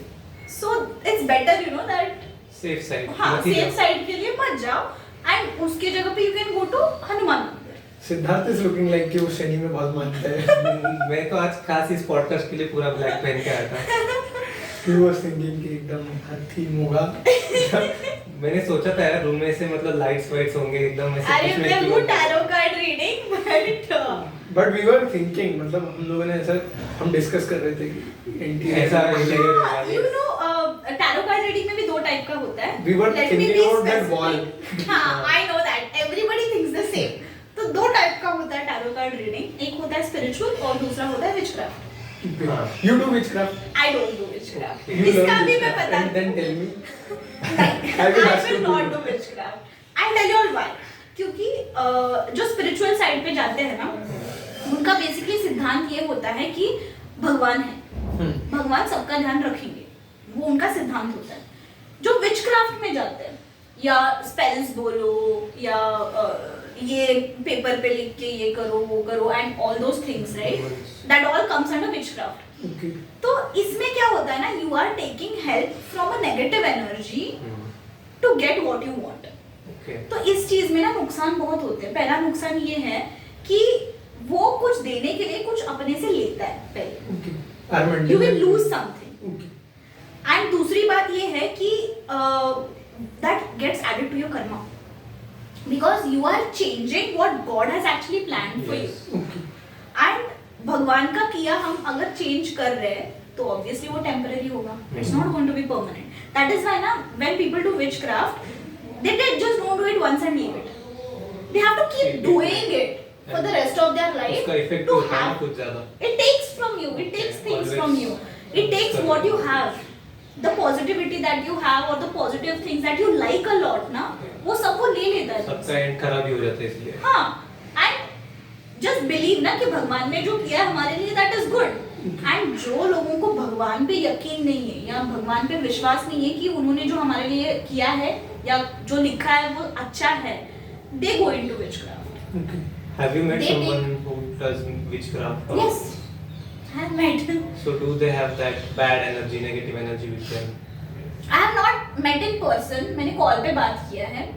so it's better you know that. Safe side. हाँ, सेफ साइड के लिए मत जाओ, एंड उसके जगह पे you can go to Hanuman मंदिर। सिद्धार्थ इज लुकिंग लाइक कि वो शनि में बहुत मानता है। मैं तो आज खास इस पॉडकास्ट के लिए पूरा ब्लैक पहन के आया था। He was thinking कि एकदम हर थीम होगा। मैंने सोचा था यार रूम में ऐसे मतलब लाइट्स वाइट्स होंगे एकदम ऐसे अरे कुछ में मैं क्यों- वो tarot card reading but we were thinking, मतलब हम लोगों ने ऐसा हम डिस्कस कर रहे थे कि इंटीरियर ऐसा interior हाँ, होगा। you know, tarot card reading में भी 2 टाइप का होता है। We were Let me thinking be about that specific. wall. हाँ, I know that. Everybody thinks the same. तो 2 टाइप का होता है टैरो कार्ड रीडिंग, एक होता है स्पिरिचुअल और दूसरा होता है witchcraft. You do witchcraft. I don't do witchcraft. Okay. You इसका learn भी मैं witchcraft बता and then tell me. नहीं, I will I ask you will to not do. do witchcraft. I'll tell you all why. क्योंकि जो स्पिरिचुअल साइड पे जाते हैं ना, उनका बेसिकली सिद्धांत ये होता है कि भगवान है, भगवान सबका ध्यान रखेंगे, वो उनका सिद्धांत होता है। जो विचक्राफ्ट में जाते हैं या स्पेल्स बोलो या ये पेपर पे लिख के ये करो वो करो and all those things, right, that all comes under witchcraft. Okay. तो इसमें क्या होता है ना, you are taking help from a negative energy to get what you want. Okay, तो इस चीज में ना नुकसान बहुत होते हैं। पहला नुकसान ये है कि वो कुछ देने के लिए कुछ अपने से लेता है पहले, Okay. Armand. You will lose something. Okay. And दूसरी बात ये है कि that gets added to your karma, because you are changing what God has actually planned for you. Okay. And भगवान का किया हम अगर चेंज कर रहे हैं तो ऑब्वियसली वो टेम्पररी होगा, it's not going to be permanent. That is why ना when people do witchcraft, they just don't do it once and leave it. They have to keep doing it for the rest of their life उसका इफेक्ट to होता है ना have. कुछ ज्यादा। It takes from you. It takes Okay, things always. from you. It takes what you have, the positivity that you have or the positive things that you like a lot ना, वो सब वो ले लेता है. सबका एंड खराब ही हो जाता है इसलिए. हाँ, and just believe ना कि भगवान ने जो किया है हमारे लिए that is good. And जो लोगों को भगवान पे यकीन नहीं है या भगवान पे विश्वास नहीं है कि उन्होंने जो हमारे लिए किया है या जो लिखा है वो अच्छा है, they go into witchcraft. Okay. Have you met They someone who does witchcraft? or- Yes, I have met. So do they have that bad energy, negative energy with them? I have not met in person. मैंने कॉल पे बात किया है.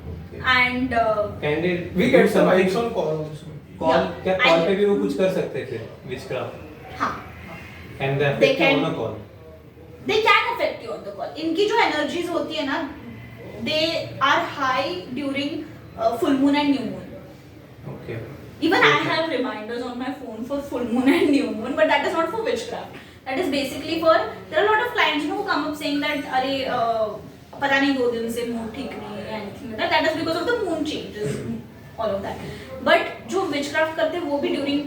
And Can they We do get some something? vibes on call also. Call Yeah, क्या I कॉल get- पे भी वो कुछ कर सकते हैं फिर witchcraft? हाँ, Can they They affect you can. on a call? they can affect you on the call. इनकी जो energies होती है ना, they are high during full moon and new moon. Okay. Even I have reminders on my phone for full moon and new moon, but that is not for witchcraft. That is basically for, there are a lot of clients who come up saying that अरे पता नहीं 2 दिन से mood ठीक नहीं है anything like that. That is because of the moon changes, all of that. But जो witchcraft करते हैं वो भी during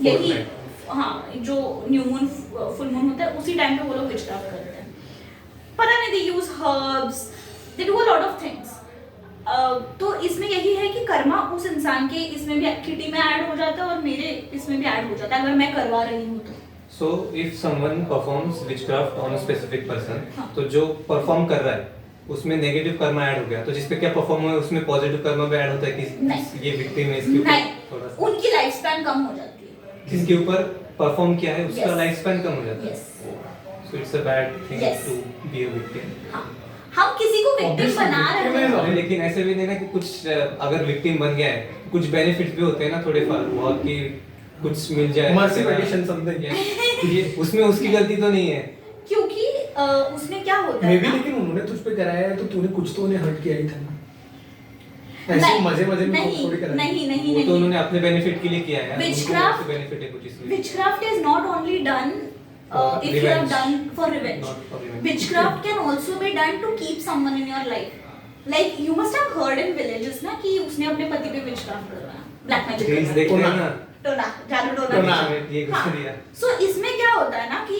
यही हाँ जो न्यू मून फुल मून होता है उसी टाइम पे वो लोग witchcraft करते हैं. पता नहीं they use herbs, they do a lot of things. तो इसमें यही है कि कर्मा उस इंसान के इसमें भी किटी में ऐड हो जाता है और मेरे इसमें भी ऐड हो जाता है अगर मैं करवा रही हूँ तो. So if someone performs witchcraft on a specific person, हाँ. तो जो परफॉर्म कर रहा है उसमें नेगेटिव कर्मा ऐड हो गया, तो जिसपे क्या परफॉर्म हुआ है उसमें पॉजिटिव कर्मा भी ऐड होता है कि नहीं. ये विक्टिम है इसके ऊपर नहीं, थोड़ा सा उनकी लाइफ स्पैन कम हो जाती है. जिसके ऊपर परफॉर्म किया है उसका Yes. लाइफ स्पैन कम हो जाता है. Yes. So it's a bad thing Yes. to be a victim. हाँ, हम किसी को विक्टिम Obviously, बना victim रहे is हैं. अरे लेकिन ऐसे भी नहीं ना कि कुछ अगर विक्टिम बन गया है कुछ बेनिफिट्स भी होते हैं ना थोड़े बहुत कि कुछ मिल जाए. Mercy petition something. ये उसमें उसकी गलती तो नहीं है. क्योंकि उसमें क्या होता मे है बी ना, लेकिन उन्होंने तुझ पे कराया है तो तूने कुछ तो उन्हें हर्ट किया ही था ना. ऐसे नहीं, मजे मजे में नहीं, थोड़ी कराया. नहीं वो तो उन्होंने अपने बेनिफिट के लिए किया है. Witchcraft- बेनिफिट है कुछ इसलिए. witchcraft is not only done if you have Revenge. done for revenge. Not for revenge. Witchcraft can also be done to keep someone in your life. Like you must have heard in villages ना कि उसने अपने पति पे witchcraft करवाया, black magic Reels करवाया. देखते हैं ना. टोना, जादू टोना. टोना. ये हाँ. घुस दिया. So इसमें क्या होता है ना कि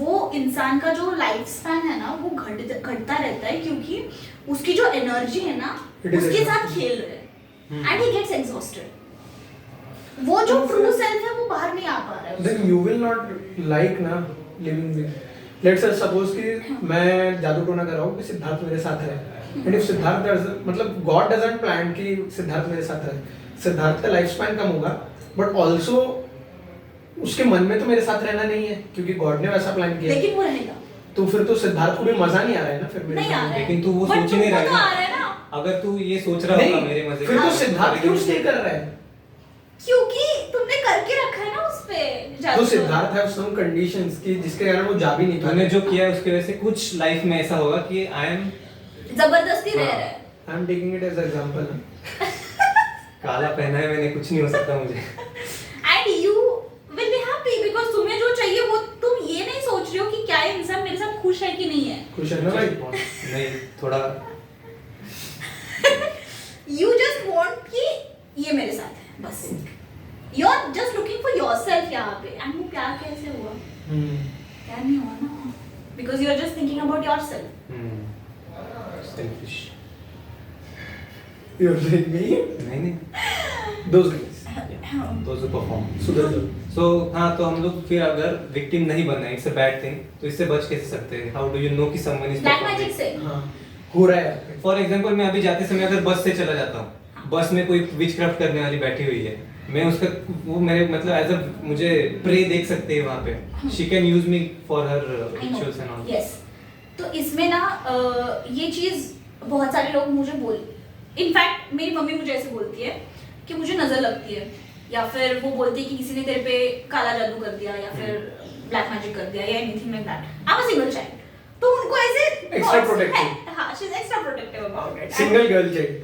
वो इंसान का जो लाइफ स्पैन है ना वो घटता रहता है क्योंकि उसकी जो एनर्जी है ना It is उसके साथ exhausted. खेल रहे हैं एंड ही गेट्स एग्जॉस्टेड. वो जो ट्रू सेल्फ है वो बाहर नहीं आ पा रहा है. Then you will not like ना living with. Let's say suppose कि मैं जादू टोना कर रहा हूँ कि सिद्धार्थ मेरे साथ है. And if सिद्धार्थ मतलब God doesn't plan कि सिद्धार्थ मेरे साथ है. सिद्धार्थ का लाइफ स्पैन कम होगा, but also उसके मन में तो मेरे साथ रहना नहीं है क्योंकि गॉड ने वैसा प्लान किया है. लेकिन वो रहेगा. तो फिर तो सिद्धार्थ को भी मजा नहीं आ रहा है ना फिर मेरे नहीं आ साथ. रहा है. लेकिन तू वो But सोच ही नहीं तुमको रहा तो आ है रहा है ना. अगर तू ये सोच रहा होगा मेरे नहीं, मजे फिर का, तो सिद्धार्थ क्यों स्टे कर रहा है? क्योंकि तुमने करके रखा है ना उस पे जादू. तो सिद्धार्थ हैव सम कंडीशंस कि जिसके कारण वो जा भी नहीं पा तूने जो किया है उसकी वजह से कुछ लाइफ में ऐसा होगा कि आई एम जबरदस्ती रह रहा है. I am taking it as example. काला पहना है मैंने कुछ नहीं हो सकता मुझे. And you will be happy because तुम्हें जो चाहिए वो तुम ये नहीं सोच रहे हो कि क्या ये इंसान मेरे साथ खुश है कि नहीं है. खुश है ना भाई? नहीं थोड़ा यू जस्ट वांट कि ये मेरे साथ है बस. You are just looking for yourself यहाँ पे. एंड वो प्यार कैसे हुआ? प्यार नहीं हुआ ना because you are just thinking about yourself. Selfish. You are saying me नहीं those guys those who perform. सुधर जाओ. सो हाँ तो हम लोग फिर अगर विक्टिम नहीं बनना है इट्स अ बैड थिंग तो इससे बच कैसे सकते हैं? हाउ डू यू नो कि समवन इज ब्लैक मैजिक से. हाँ हो रहा है. फॉर एग्जांपल मैं अभी जाते समय अगर बस से चला जाता हूँ, बस में कोई विचक्राफ्ट करने वाली बैठी हुई है, मैं उसका वो मेरे मतलब एज अ मुझे प्रे देख सकते हैं वहाँ पे. She can use me for her rituals and all. Yes. तो इसमें ना ये चीज बहुत सारे लोग मुझे बोल, इनफैक्ट मेरी मम्मी मुझे ऐसे बोलती है कि मुझे नजर लगती है या फिर वो बोलती है कि किसी ने तेरे पे काला जादू कर दिया या फिर ब्लैक मैजिक कर दिया या anything like that. I am a single child. तो उनको ऐसे Extra thoughts protective. है. हाँ, she is extra protective about it. Single girl child.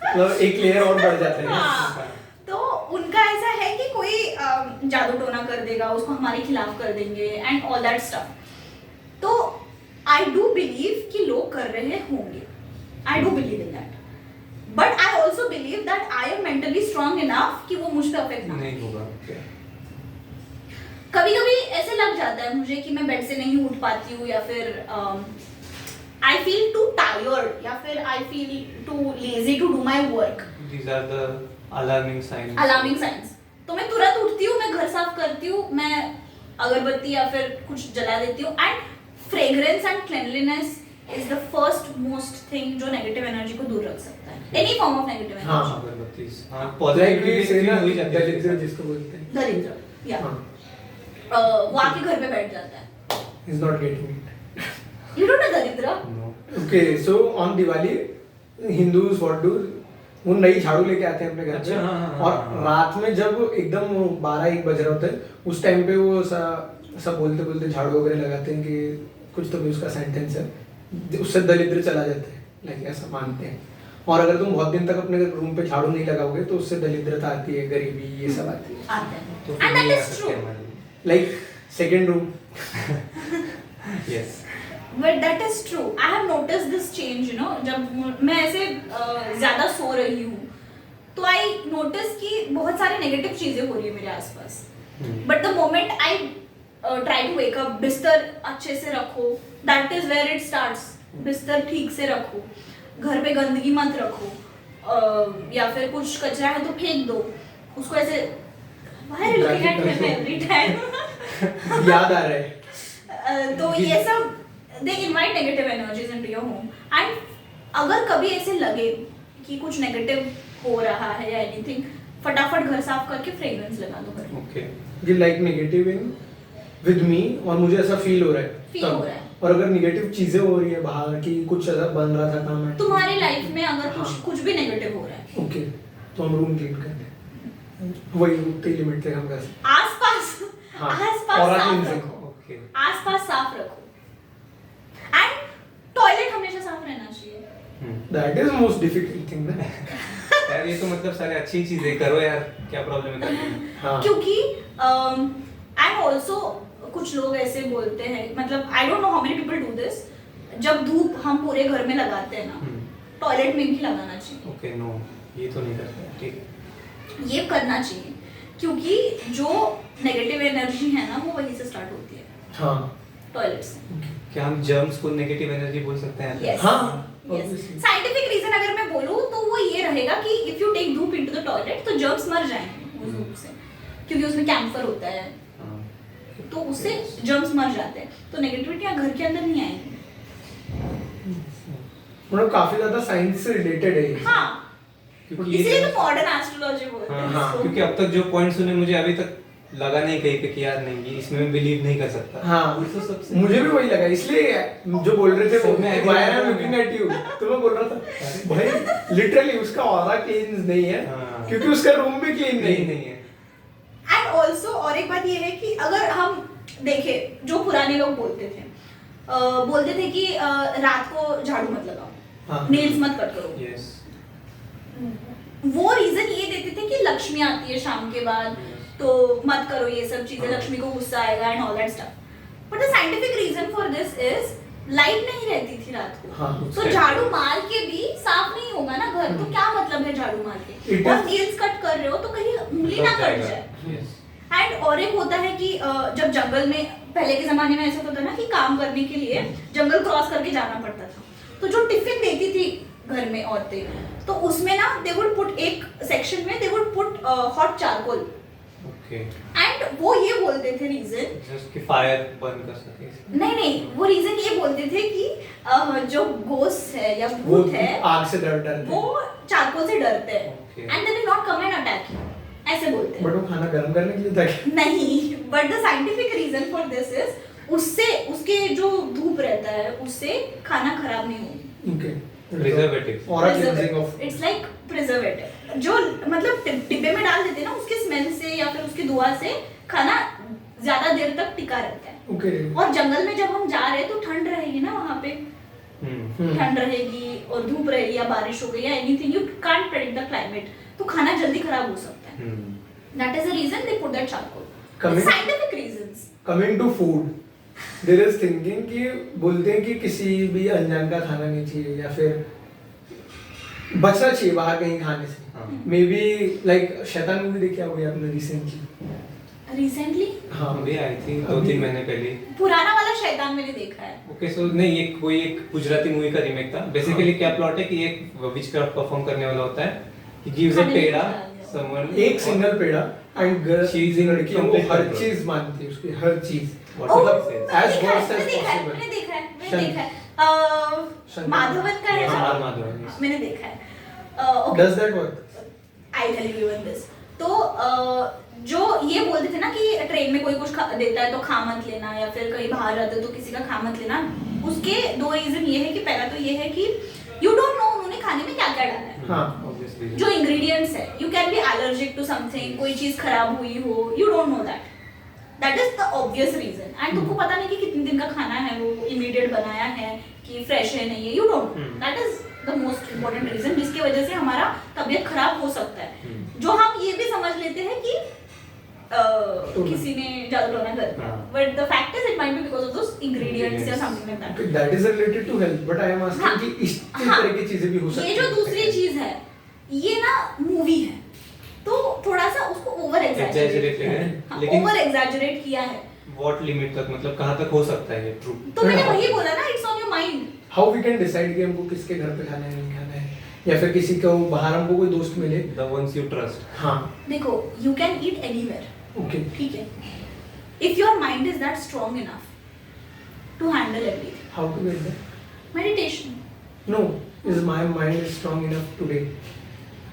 मतलब एक लेयर और बढ़ जाता है. हाँ, तो उनका ऐसा है कि कोई जादू टोना कर देगा, उसको हमारे खिलाफ कर देंगे एंड ऑल दैट स्टफ. तो आई डू बिलीव कि लोग कर रहे होंगे. I do believe in that. But I also believe that I am mentally strong enough कि वो मुझ पे अफेक्ट ना. नहीं होगा. कभी कभी ऐसे लग जाता है मुझे कि मैं बेड से नहीं उठ पाती हूँ, या फिर आई फील टू टायर्ड, या फिर I feel too lazy to do my work. These are the alarming signs. Alarming signs. तो मैं तुरंत उठती हूँ, मैं घर साफ करती हूँ, मैं अगरबत्ती या फिर कुछ जला देती हूँ। And fragrance and cleanliness is the first most thing जो नेगेटिव एनर्जी को दूर रख सकता है, एनी फॉर्म ऑफ नेगेटिव हाँ, एनर्जी। अगरबत्तीज, हाँ, लाइक positivity वी भी से ना हो ही जाती है दरिद्र उसके जिसको बोलते हैं, दरिद्र, या हाँ, वो आके घर पे बैठ जाता है। Is not getting it. You don't no दरिद्र? साथ। No. Okay, so on Diwali Hindus what do, वो नई झाड़ू लेके आते हैं अपने घर पे। अच्छा, हाँ, हाँ, और हाँ। रात में जब एकदम 12-1 बज रहे होते हैं, उस टाइम पे वो सब बोलते बोलते झाड़ू वगैरह लगाते हैं कि कुछ तो भी उसका सेंटेंस है, उससे दरिद्र चला जाता है, लाइक ऐसा मानते हैं। और अगर तुम बहुत दिन तक अपने रूम पे झाड़ू नहीं लगाओगे तो उससे दरिद्रता आती है, गरीबी, ये सब आती है। आते हैं। तो एंड फिर दैट ये आ इज सकते ट्रू। हैं हमारे लिए। Like second room. Yes. But that is true, I have notice this change, you know, जब मैं ऐसे ज्यादा सो रही हूँ तो आई नोटिस कि बहुत सारी नेगेटिव चीजें हो रही है मेरे आसपास। But the moment I try to wake up, बिस्तर अच्छे से रखो, that is where it starts. बिस्तर ठीक से रखो, घर पे गंदगी मत रखो, या फिर कुछ कचरा है तो फेंक दो उसको ऐसे। Why are you looking at him every time? याद आ रहा है। तो ये सब they invite negative energies into your home. And अगर कभी ऐसे लगे कि कुछ नेगेटिव हो रहा है या एनीथिंग, फटाफट घर साफ करके फ्रेग्रेंस लगा दो घर में। Okay. ये like negative in with me, और मुझे ऐसा फील हो रहा है Feel तब। हो रहा है। और अगर नेगेटिव चीजें हो रही है बाहर की, कुछ ऐसा बन रहा था काम, तुम्हारी लाइफ में अगर हाँ। कुछ भी नेगेटिव हो रहा है, ओके, तो हम रूम क्लीन करते हैं, वही उतनी लिमिट तक हम कर सकते आसपास हाँ, आसपास aura साफ cleansing। रखो, Okay. आसपास साफ रखो। एंड टॉयलेट हमेशा साफ रहना चाहिए। हम्म। हैं। That is most difficult thing ना। यार ये तो मतलब सारे अच्छी चीजें करो यार, क्या प्रॉब्लम है करने में? हाँ, क्योंकि एंड ऑल्सो कुछ लोग ऐसे बोलते हैं, मतलब आई don't know how many people do this, जब धूप हम पूरे घर में लगाते हैं ना, टॉयलेट में भी लगाना चाहिए। ओके, नो, ये तो नहीं करते, ठीक। ये करना चाहिए क्योंकि जो नेगेटिव एनर्जी है ना वो वहीं से स्टार्ट होती है, हाँ, टॉयलेट से। क्या हम जर्म्स को नेगेटिव एनर्जी बोल सकते हैं? Yes. हाँ, Yes. obviously। साइंटिफिक रीजन अगर मैं बोलूँ तो वो ये रहेगा कि इफ यू टेक धूप इनटू द टॉयलेट तो जर्म्स मर जाएंगे उस धूप से, क्योंकि उसमें कैंसर होता है, हाँ। तो उससे जर्म्स मर जाते हैं, तो नेगेटिविटी घर के अंदर नहीं आएगी। मतलब काफी ज्यादा साइंस से रिलेटेड है ये। हाँ, क्योंकि ये इसलिए तो मॉडर्न एस्ट्रोलॉजी बोलते हैं हाँ, इसको। क्योंकि अब तक जो पॉइंट सुने मुझे अभी तक लगा नहीं कहीं पे कि यार नहीं ये इसमें मैं बिलीव नहीं कर सकता। हाँ, ये तो सबसे मुझे भी वही लगा, इसलिए जो बोल रहे थे वो सब में agree why I am करता हूँ looking मैं। at you, तो मैं बोल रहा था भाई लिटरली उसका ऑरा क्लीन नहीं है, हाँ। क्योंकि उसका रूम भी क्लीन नहीं नहीं नहीं है। एंड ऑल्सो और एक बात ये है कि अगर हम देखें जो पुराने लोग बोलते थे कि रात को झाड़ू मत लगाओ, हाँ। नेल्स मत कट करो। यस। वो रीजन ये देते थे कि लक्ष्मी आती है शाम के बाद, तो मत करो ये सब चीजें, हाँ। लक्ष्मी को गुस्सा आएगा and all that stuff. But the scientific reason for this is light नहीं रहती थी रात को, हाँ, तो exactly। झाड़ू मार के भी साफ नहीं होगा ना घर, तो क्या मतलब है झाड़ू मार के? It और is- नेल्स कट कर रहे हो तो कहीं उंगली ना कट जाए। यस। एंड और एक होता है कि जब जंगल में पहले के जमाने में ऐसा होता था ना कि काम करने के लिए जंगल क्रॉस करके जाना पड़ता था, तो जो टिफिन देती थी घर में औरतें, तो उसमें ना दे वुड पुट, एक सेक्शन में they would put hot charcoal, okay. And वो ये बोलते थे रीजन, जस्ट कि फायर बर्न कर सके। नहीं वो रीजन ये बोलते थे कि जो घोस्ट है या वो भूत है आग से डरते वो चारकोल से डरते हैं Okay। And they will not come and attack you, ऐसे बोलते हैं। बट वो खाना गर्म करने के लिए था। नहीं, but the scientific reason for this is उससे, उसके जो धूप रहता है उससे खाना खराब नहीं होगी। Okay, Preservative। Aura cleansing of, it's like preservative, जो मतलब डिब्बे में डाल देते हैं ना, उसके स्मेल से या फिर उसकी धुआं से खाना ज्यादा देर तक टिका रहता है। ओके, और जंगल में जब हम जा रहे हैं तो ठंड रहेगी ना वहाँ पे, ठंड रहेगी और धूप रहेगी या बारिश हो गई या anything, you can't predict the climate, तो खाना जल्दी खराब हो सकता है। That is the reason they put that charcoal, scientific reasons. Coming to food, there is thinking कि बोलते हैं कि किसी भी अनजान का खाना नहीं चाहिए या फिर बचना चाहिए बाहर कहीं खाने से। हाँ। मे बी लाइक शैतान मूवी देखी होगी आपने रिसेंटली, रिसेंटली हाँ अभी आई थी 2-3 महीने पहले। पुराना वाला शैतान मैंने देखा है। ओके सो नहीं, एक कोई एक गुजराती मूवी का रीमेक था। बेसिकली क्या प्लॉट है कि एक विचक्राफ्ट परफॉर्म करने वाला होता है, he gives a peda someone, एक single peda and She is in लड़की वो complete हर control. चीज मानती है उसकी, हर चीज What oh, does it say? as worse as मैंने देखा है, possible. मैंने देखा है, मैंने शन- देखा है। शंकर- माधवन का है हाँ, ना? माधवन, yes. मैंने देखा है। Does that work? I tell you in this. तो जो ये बोलते थे ना कि ट्रेन में कोई कुछ देता है तो खा मत लेना, या फिर कहीं बाहर रहते हो तो किसी का खा मत लेना, उसके दो रीजन ये है कि पहला तो ये है कि यू डोंट नो उन्होंने खाने में क्या क्या डाला है। हाँ Obviously. जो इंग्रेडिएंट्स है, you can be allergic to something, कोई चीज खराब हुई हो, you don't know that is the obvious reason. And तुमको पता नहीं कि कितने दिन का खाना है, वो इमीडिएट बनाया है कि फ्रेश है नहीं है, you don't know. That is the most important reason जिसकी वजह से हमारा तबीयत खराब हो सकता है। जो हम ये भी समझ लेते हैं कि किसी ने जादू टोना कर दिया, but the fact is it might be because of those ingredients या something like that. That is related to health, but I am asking हाँ, कि इस हाँ, तरह की चीजें भी हो सकती ये हैं। जो दूसरी चीज है, ये ना मूवी है, तो थोड़ा सा उसको ओवर Exaggerated है, हाँ, लेकिन ओवर एग्जैजरेट किया है। व्हाट लिमिट तक, मतलब कहाँ तक हो सकता है ये ट्रू? तो मैंने वही बोला ना, it's on your mind. How we can decide कि हमको किसके घर पे खाना है नहीं खाना है, या फिर किसी को बाहर हमको कोई दोस्त मिले। The ones you trust. हाँ देखो, you can eat anywhere, okay ठीक है, if your mind is that strong enough to handle everything. How to get that? Meditation. No, is my mind is strong enough today,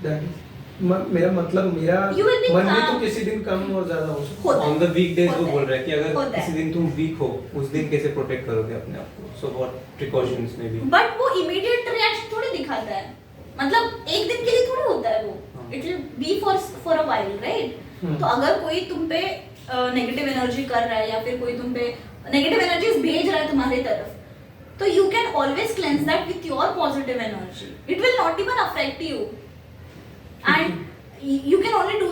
that is मेरा मतलब मेरा You will be मन भी तो calm. किसी दिन कम और ज्यादा हो सकता होता है। ऑन द वीकडेज वो होता है। बोल रहा है कि अगर होता है। किसी दिन तुम वीक हो, उस दिन कैसे प्रोटेक्ट करोगे अपने आप को? So what precautions may be? But वो इमीडिएट रिएक्शन थोड़ी दिखाता है, मतलब एक दिन के लिए थोड़ी होता है वो, it will be for a while, right? तो अगर कोई तुम पे नेगेटिव एनर्जी कर रहा है, या फिर कोई तुम पे नेगेटिव एनर्जीज भेज रहा है तुम्हारी तरफ, तो you can always cleanse that with your positive energy. It will not even affect you, and you can only do,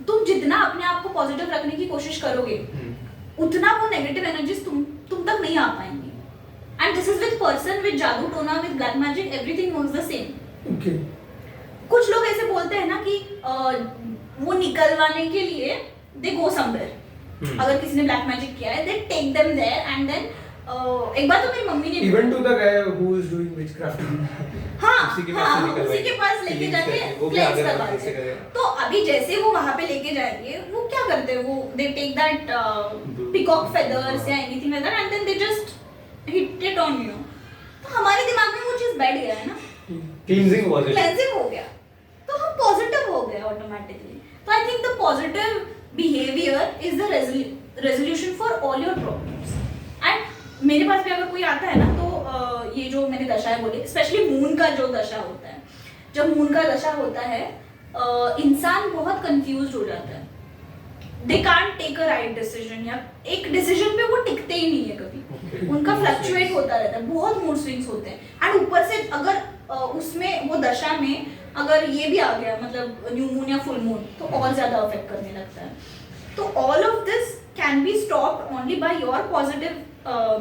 तुम जितना अपने आप को पॉजिटिव रखने की कोशिश करोगे, उतना वो नेगेटिव एनर्जीज तुम तक नहीं आ पाएंगी। And this is with person, with जादू टोना, with black magic, everything works the same. Okay कुछ लोग ऐसे बोलते हैं ना कि वो निकलवाने के लिए दे गो समवेयर। अगर किसी ने ब्लैक मैजिक किया है, they take them there and then एक बार तो मेरी मम्मी ने even to the guy who is doing witchcraft. हाँ, उसी के पास से निकलवाएंगे। उसी के पास लेके Cleanse जाके करके, वो भी cleanse अगर करवा कैसे देते। करेगा? तो अभी जैसे वो वहां पे लेके जाएंगे, वो क्या करते हैं, वो they take that peacock feathers या anything like that and then they just hit it on you. तो हमारे दिमाग में वो चीज बैठ गया है ना, क्लींजिंग वाज इट। क्लेंजिंग हो गया, तो हम पॉजिटिव हो गए ऑटोमेटिकली। तो I think the positive behaviour is the resolution for all your problems. And मेरे पास भी अगर कोई आता है ना, तो ये जो मैंने दशाएं बोली, स्पेशली मून का जो दशा होता है, जब मून का दशा होता है, इंसान बहुत कंफ्यूज हो जाता है, they can't take a right decision, या एक डिसीजन पे वो टिकते ही नहीं है कभी, उनका फ्लक्चुएट होता रहता है, बहुत मूड स्विंग्स होते हैं। एंड ऊपर से अगर उसमें वो दशा में अगर ये भी आ गया, मतलब न्यू मून या फुल मून, तो और ज्यादा अफेक्ट करने लगता है। तो all of this can be stopped only by your positive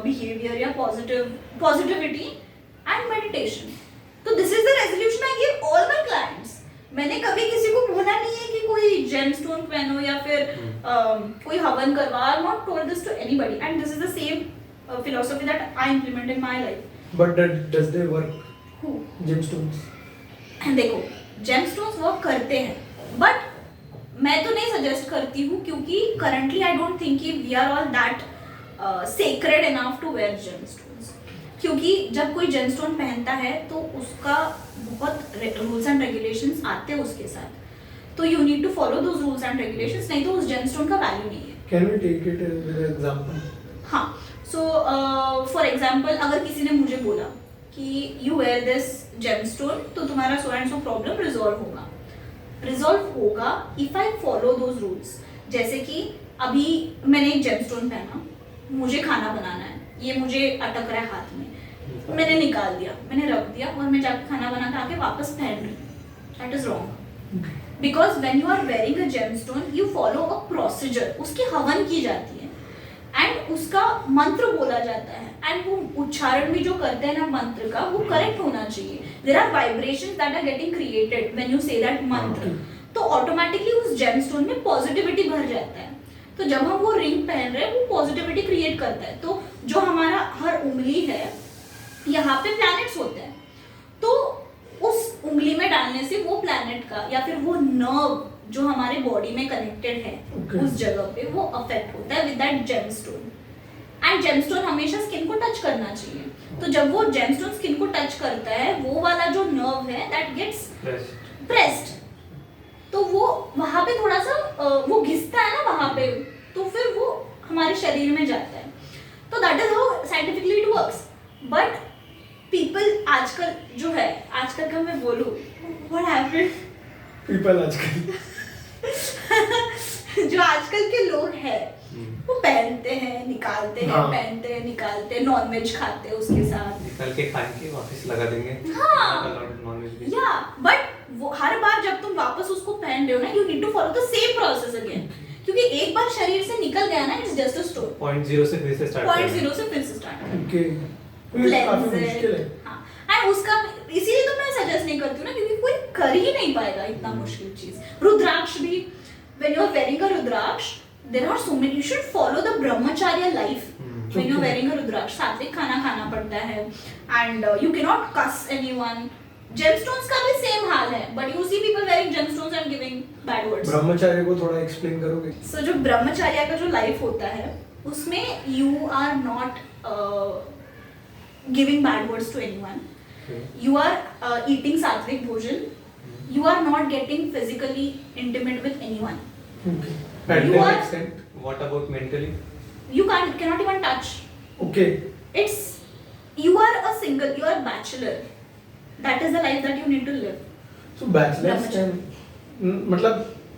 behaviour या पॉजिटिविटी एंड मेडिटेशन। तो this is the resolution I give all my clients. मैंने कभी किसी को बोला नहीं है कि कोई जेमस्टोन पहनो या फिर कोई हवन करवा। I not told this to anybody, and this is the same philosophy that I implement in my life. But does they work? Who? Gemstones. देखो, जेमस्टोन्स वर्क करते हैं, बट मैं तो नहीं सजेस्ट करती हूँ, क्योंकि करंटली आई डोंट थिंक कि we are all that sacred enough to wear gemstones. क्योंकि जब कोई जेमस्टोन पहनता है तो उसका बहुत रूल्स एंड रेगुलेशंस आते हैं उसके साथ, तो you need to follow those rules and regulations, नहीं तो उस जेमस्टोन का वैल्यू नहीं है। Can we take it with an example? हाँ, सो फॉर एग्जाम्पल, अगर किसी ने मुझे बोला कि यू वेयर दिस जेमस्टोन तो तुम्हारा so and so problem resolve होगा if I follow those rules. जैसे कि अभी मैंने एक जेमस्टोन पहना, मुझे खाना बनाना है, ये मुझे अटक रहा है हाथ में, मैंने निकाल दिया, मैंने रख दिया और मैं जाकर खाना बना के आके वापस पहन रही, that is wrong. Because when you are wearing a gemstone you follow a procedure, उसकी हवन की जाती है एंड उसका मंत्र बोला जाता है, एंड वो उच्चारण भी जो करते हैं ना मंत्र का, वो करेक्ट होना चाहिए। There are vibrations that are getting created when you say that मंत्र, तो ऑटोमेटिकली उस जेमस्टोन में पॉजिटिविटी भर जाता है। तो जब हम वो रिंग पहन रहे हैं वो पॉजिटिविटी क्रिएट करता है। तो जो हमारा हर उंगली है यहाँ पे प्लैनेट्स होते हैं, तो उस उंगली में डालने से वो प्लैनेट का या फिर वो नर्व जो हमारे बॉडी में कनेक्टेड है उस जगह पे वो अफेक्ट होता है with that gemstone. And gemstone हमेशा स्किन को टच करना चाहिए, तो जब वो जेमस्टोन स्किन को टच करता है वो वाला जो नर्व है दैट गेट्स प्रेस्ड, तो वो वहां पे थोड़ा सा वो घिसता है ना वहां पे, तो फिर वो हमारे शरीर में जाता है। तो that is how scientifically it works. But people आजकल जो है, आजकल का मैं बोलूं व्हाट हैपेंड, पीपल आजकल जो आजकल के लोग हैं वो पहनते हैं निकालते हैं, पहनते हैं निकालते हैं, नॉनवेज खाते हैं उसके साथ, निकाल के खा के वापस लगा देंगे। नॉनवेज भी या बट वो हर बार जब तुम वापस उसको पहन रहे हो ना, you need to follow the same process again, क्योंकि एक बार शरीर से निकल गया ना, इट्स जस्ट अ स्टोर। 0.0 से फिर से स्टार्ट ओके, काफी मुश्किल है। हाँ, एंड उसका इसीलिए तो मैं सजेस्ट नहीं करती हूँ ना, क्योंकि कोई कर ही नहीं पाएगा इतना मुश्किल चीज। रुद्राक्ष भी, when you are wearing a rudraksha, there are so many, you should follow the brahmacharya life when you are wearing a रुद्राक्ष। सात्विक खाना खाना पड़ता है, and you cannot cuss anyone। gemstones का भी सेम हाल है, but you see people wearing gemstones and giving bad words। ब्रह्मचार्य को थोड़ा एक्सप्लेन करोगे? So जो ब्रह्मचार्य का जो लाइफ होता है उसमें you are not giving bad words to anyone, you are eating सात्विक भोजन, you are not getting physically intimate with anyone। You are extent. What about mentally? You cannot even touch। Okay, it's you are a single, you are a bachelor, that is the life that you need to live। so bachelors can मतलब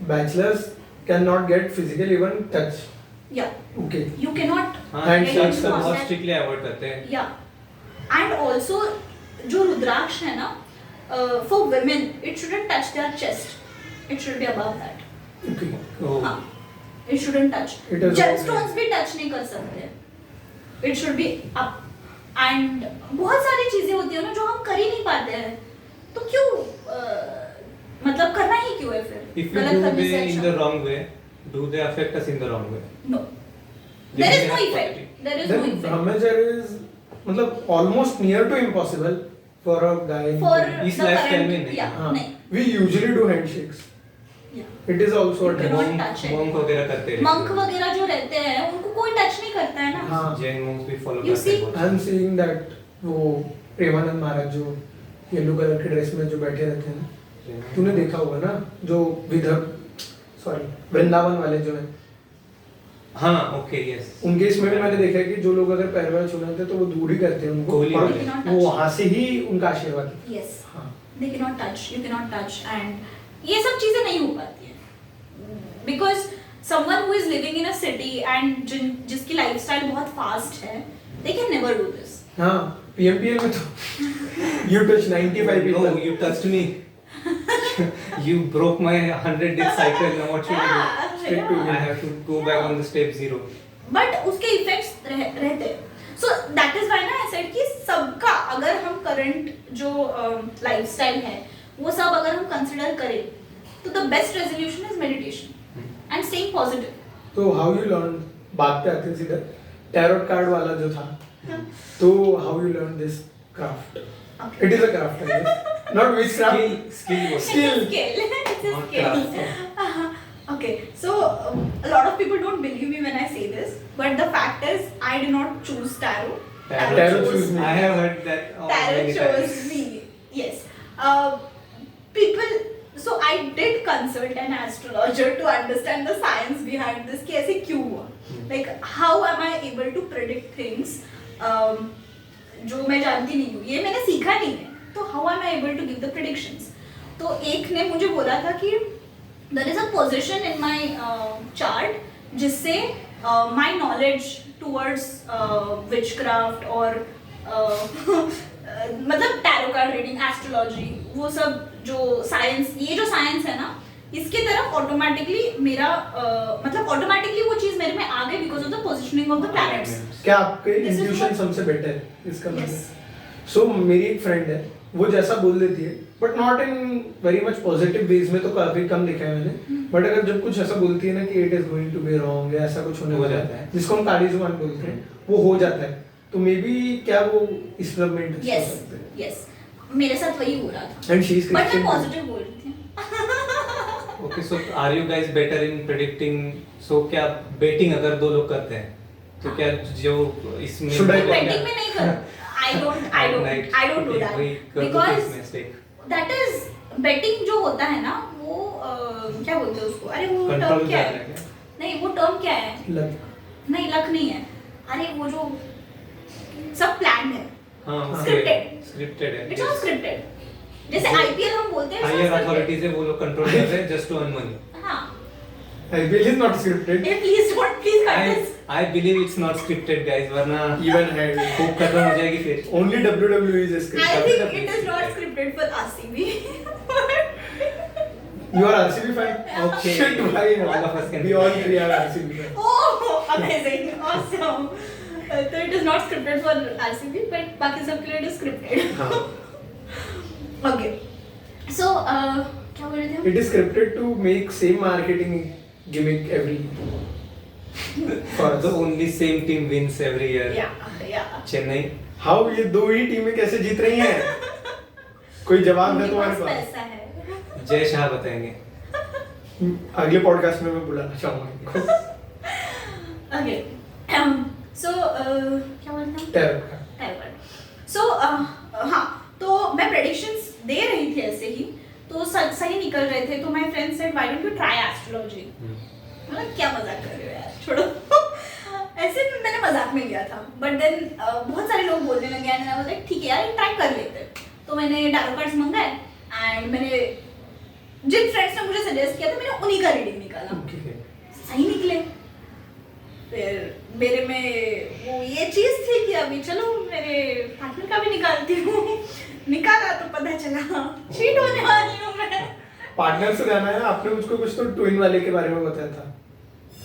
bachelors cannot get physical even touch। yeah, okay, you cannot and get sex into का बहुत contact- स्ट्रिक्टली अवॉइड करते हैं। yeah, and also जो रुद्राक्ष है ना, for women it shouldn't touch their chest, it should be above that। okay, हाँ, it shouldn't touch। It is gemstones okay। भी touch नहीं कर सकते, it should be up। and बहुत सारी चीजें होती है ना जो हम कर ही नहीं पाते हैं, तो क्यों मतलब करना ही क्यों है फिर? If you do they in the wrong way, do they affect us in the wrong way? no, there is no effect, there is no then effect brahmacharya is मतलब almost near to impossible for a guy for इस the lifestyle current, में नहीं। yeah, हाँ, नहीं, we usually do handshakes, yeah। it is also a You cannot touch। touch it। monk वगैरह करते हैं। मंक वगैरह जो रहते हैं उनको कोई टच नहीं करता है ना। हाँ, जैन monks भी follow You करते हैं see? बहुत। I am seeing that वो प्रेमानंद महाराज जो येलो कलर के ड्रेस में जो बैठे रहते हैं ना, तूने देखा होगा ना, जो वृंदावन वाले जो हैं, हाँ ओके यस। उनके इसमें भी मैंने देखा है कि जो लोग अगर पैर वैर छूते हैं तो वो दूर ही करते हैं उनको, गोली और वाले। वो वहां से ही उनका आशीर्वाद। Yes, हाँ, they cannot touch, you cannot touch, and ये सब चीजें नहीं हो पाती है, because someone who is living in a city and जिसकी लाइफस्टाइल बहुत फास्ट है, they can never do this। हाँ, PMPL में तो you touch 95 people। No, you touched me. You broke my 100-day cycle. Now what should I do? Straight to I have to go back on the step 0. But उसके इफेक्ट्स रहते हैं। सो दैट इज व्हाई ना आई सेड कि सबका अगर हम करंट जो लाइफस्टाइल है वो सब अगर हम कंसिडर करें तो the best resolution is meditation and staying positive. तो हाउ यू लर्न, बात पे आते हैं सीधा, टैरोट कार्ड वाला जो था, तो how you learn this craft? It is a craft, I guess, not witchcraft, Skill. Skill. It's a Not skill। craft. Okay, so a lot of people don't believe me when I say this, but the fact is I did not choose tarot. Tarot chose me। I have heard that Tarot many chose times. me. Yes. People. So I did consult an astrologer to understand the science behind this. कि ऐसे क्यों हुआ? Like how am I able to predict things? जो मैं जानती नहीं हूँ, ये मैंने सीखा नहीं है, तो how am I able to give the predictions? तो एक ने मुझे बोला था कि there is a position in my chart जिससे my knowledge towards witchcraft और मतलब tarot card reading, astrology, वो सब जो साइंस, ये जो साइंस है ना, इसके तरफ ऑटोमेटिकली मेरा मतलब ऑटोमेटिकली वो चीज मेरे में आ गई because of the positioning of the planets. क्या आपके This is इंट्यूशन what- सबसे बेटर है इसका मतलब? Yes। सो मेरी एक फ्रेंड है, वो जैसा बोल देती है, but not in very much positive ways में, तो काफी कम देखा है मैंने। बट अगर जब कुछ ऐसा बोलती है ना कि it is going to be wrong या ऐसा कुछ होने हो वाला जाता है है। जिसको हम काली जुबान बोलते हैं, वो हो जाता है, तो मे बी क्या वो इस सब में इंटरेस्ट हो यस सकते हैं। यस मेरे साथ वही हो रहा था, एंड शी इज बट मैं क्रिश्चियन। पॉजिटिव बोल रही थी। Okay, so are you guys better in predicting? So क्या बेटिंग अगर दो लोग करते हैं तो क्या जो इसमें Should I- बेटिंग में नहीं कर, I don't do that because that is betting जो होता है ना वो क्या बोलते हैं उसको, अरे वो कंट्रोल टर्म क्या करना है? क्या? नहीं वो टर्म क्या है? लक। नहीं लक नहीं है, अरे वो जो सब प्लान है, हाँ स्क्रिप्टेड है। It's all scripted. जैसे आईपीएल हम बोलते हैं हायर अथॉरिटीज है, वो लोग कंट्रोल कर रहे हैं जस्ट टू अर्न मनी। हाँ IPL is not scripted. Please cut this. I believe it's not scripted guys, वरना Even had खूब खत्म हो जाएगी फिर। only WWE is I scripted. think it is not scripted for RCB. You are RCB fan? Okay. Shit, why not? All of us can We be. all three are RCB fan. Oh, amazing, awesome. So it is not scripted for RCB, but बाकी सब के लिए it is scripted. हाँ. Okay. So क्या बोल रहे थे हम? It is scripted to make same marketing gimmick every. For The us. only same team wins every year. Yeah. Chennai. How ये दो ही टीमें कैसे जीत रही हैं? कोई जवाब है उनके तुम्हारे पास पास? पैसा है. जय शाह बताएंगे। अगले पॉडकास्ट में मैं बुलाना चाहूंगा इनको। Okay. So क्या बोल रहे थे हम? Terror. So हाँ तो मैं predictions दे रही थी ऐसे ही, तो सही निकल रहे थे, तो my friend said why don't you try astrology? मतलब क्या मजाक कर रहे हो यार, छोड़ो। ऐसे मैंने मजाक में लिया था, बट देन बहुत सारे लोग बोलने लगे एंड आई वाज लाइक ठीक है यार ट्राई कर लेते हैं। तो मैंने टैरो कार्ड्स मंगाए एंड मैंने जिन फ्रेंड्स ने मुझे सजेस्ट किया था मैंने उन्हीं का रीडिंग निकाला, Okay. सही निकले। फिर मेरे में वो ये चीज थी कि अभी चलो मेरे पार्टनर का भी निकालती हूँ। निकाला तो पता चला चीट होने वाली हूँ मैं। पार्टनर से जाना है, आपने मुझको कुछ तो ट्विन वाले के बारे में बताया था।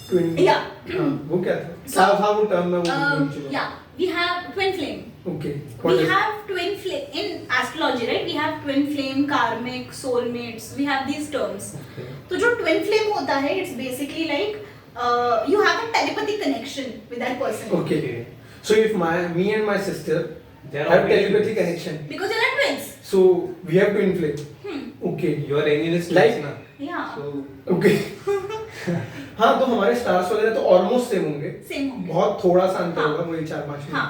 ट्विन। Yeah. हाँ, वो क्या था? So, क्या था वो टर्म में वो भूल चुका। Yeah, we have twin flame. Okay. We What is- have twin flame in astrology, right? We have twin flame, karmic, soulmates. We have these terms. Okay. तो जो twin flame होता है, it's basically like you have a telepathic connection with that person. Okay. So if me and my sister They are have already telepathy twins. connection, Because they are twins. so we have twin flame. Hmm. Okay. You are anyways Like- twins ना। Yeah. So Okay. हाँ तो हमारे स्टार्स वगैरह तो ऑलमोस्ट सेम होंगे। Same होंगे। बहुत थोड़ा सा अंतर हाँ। होगा, वही 4-5 हाँ।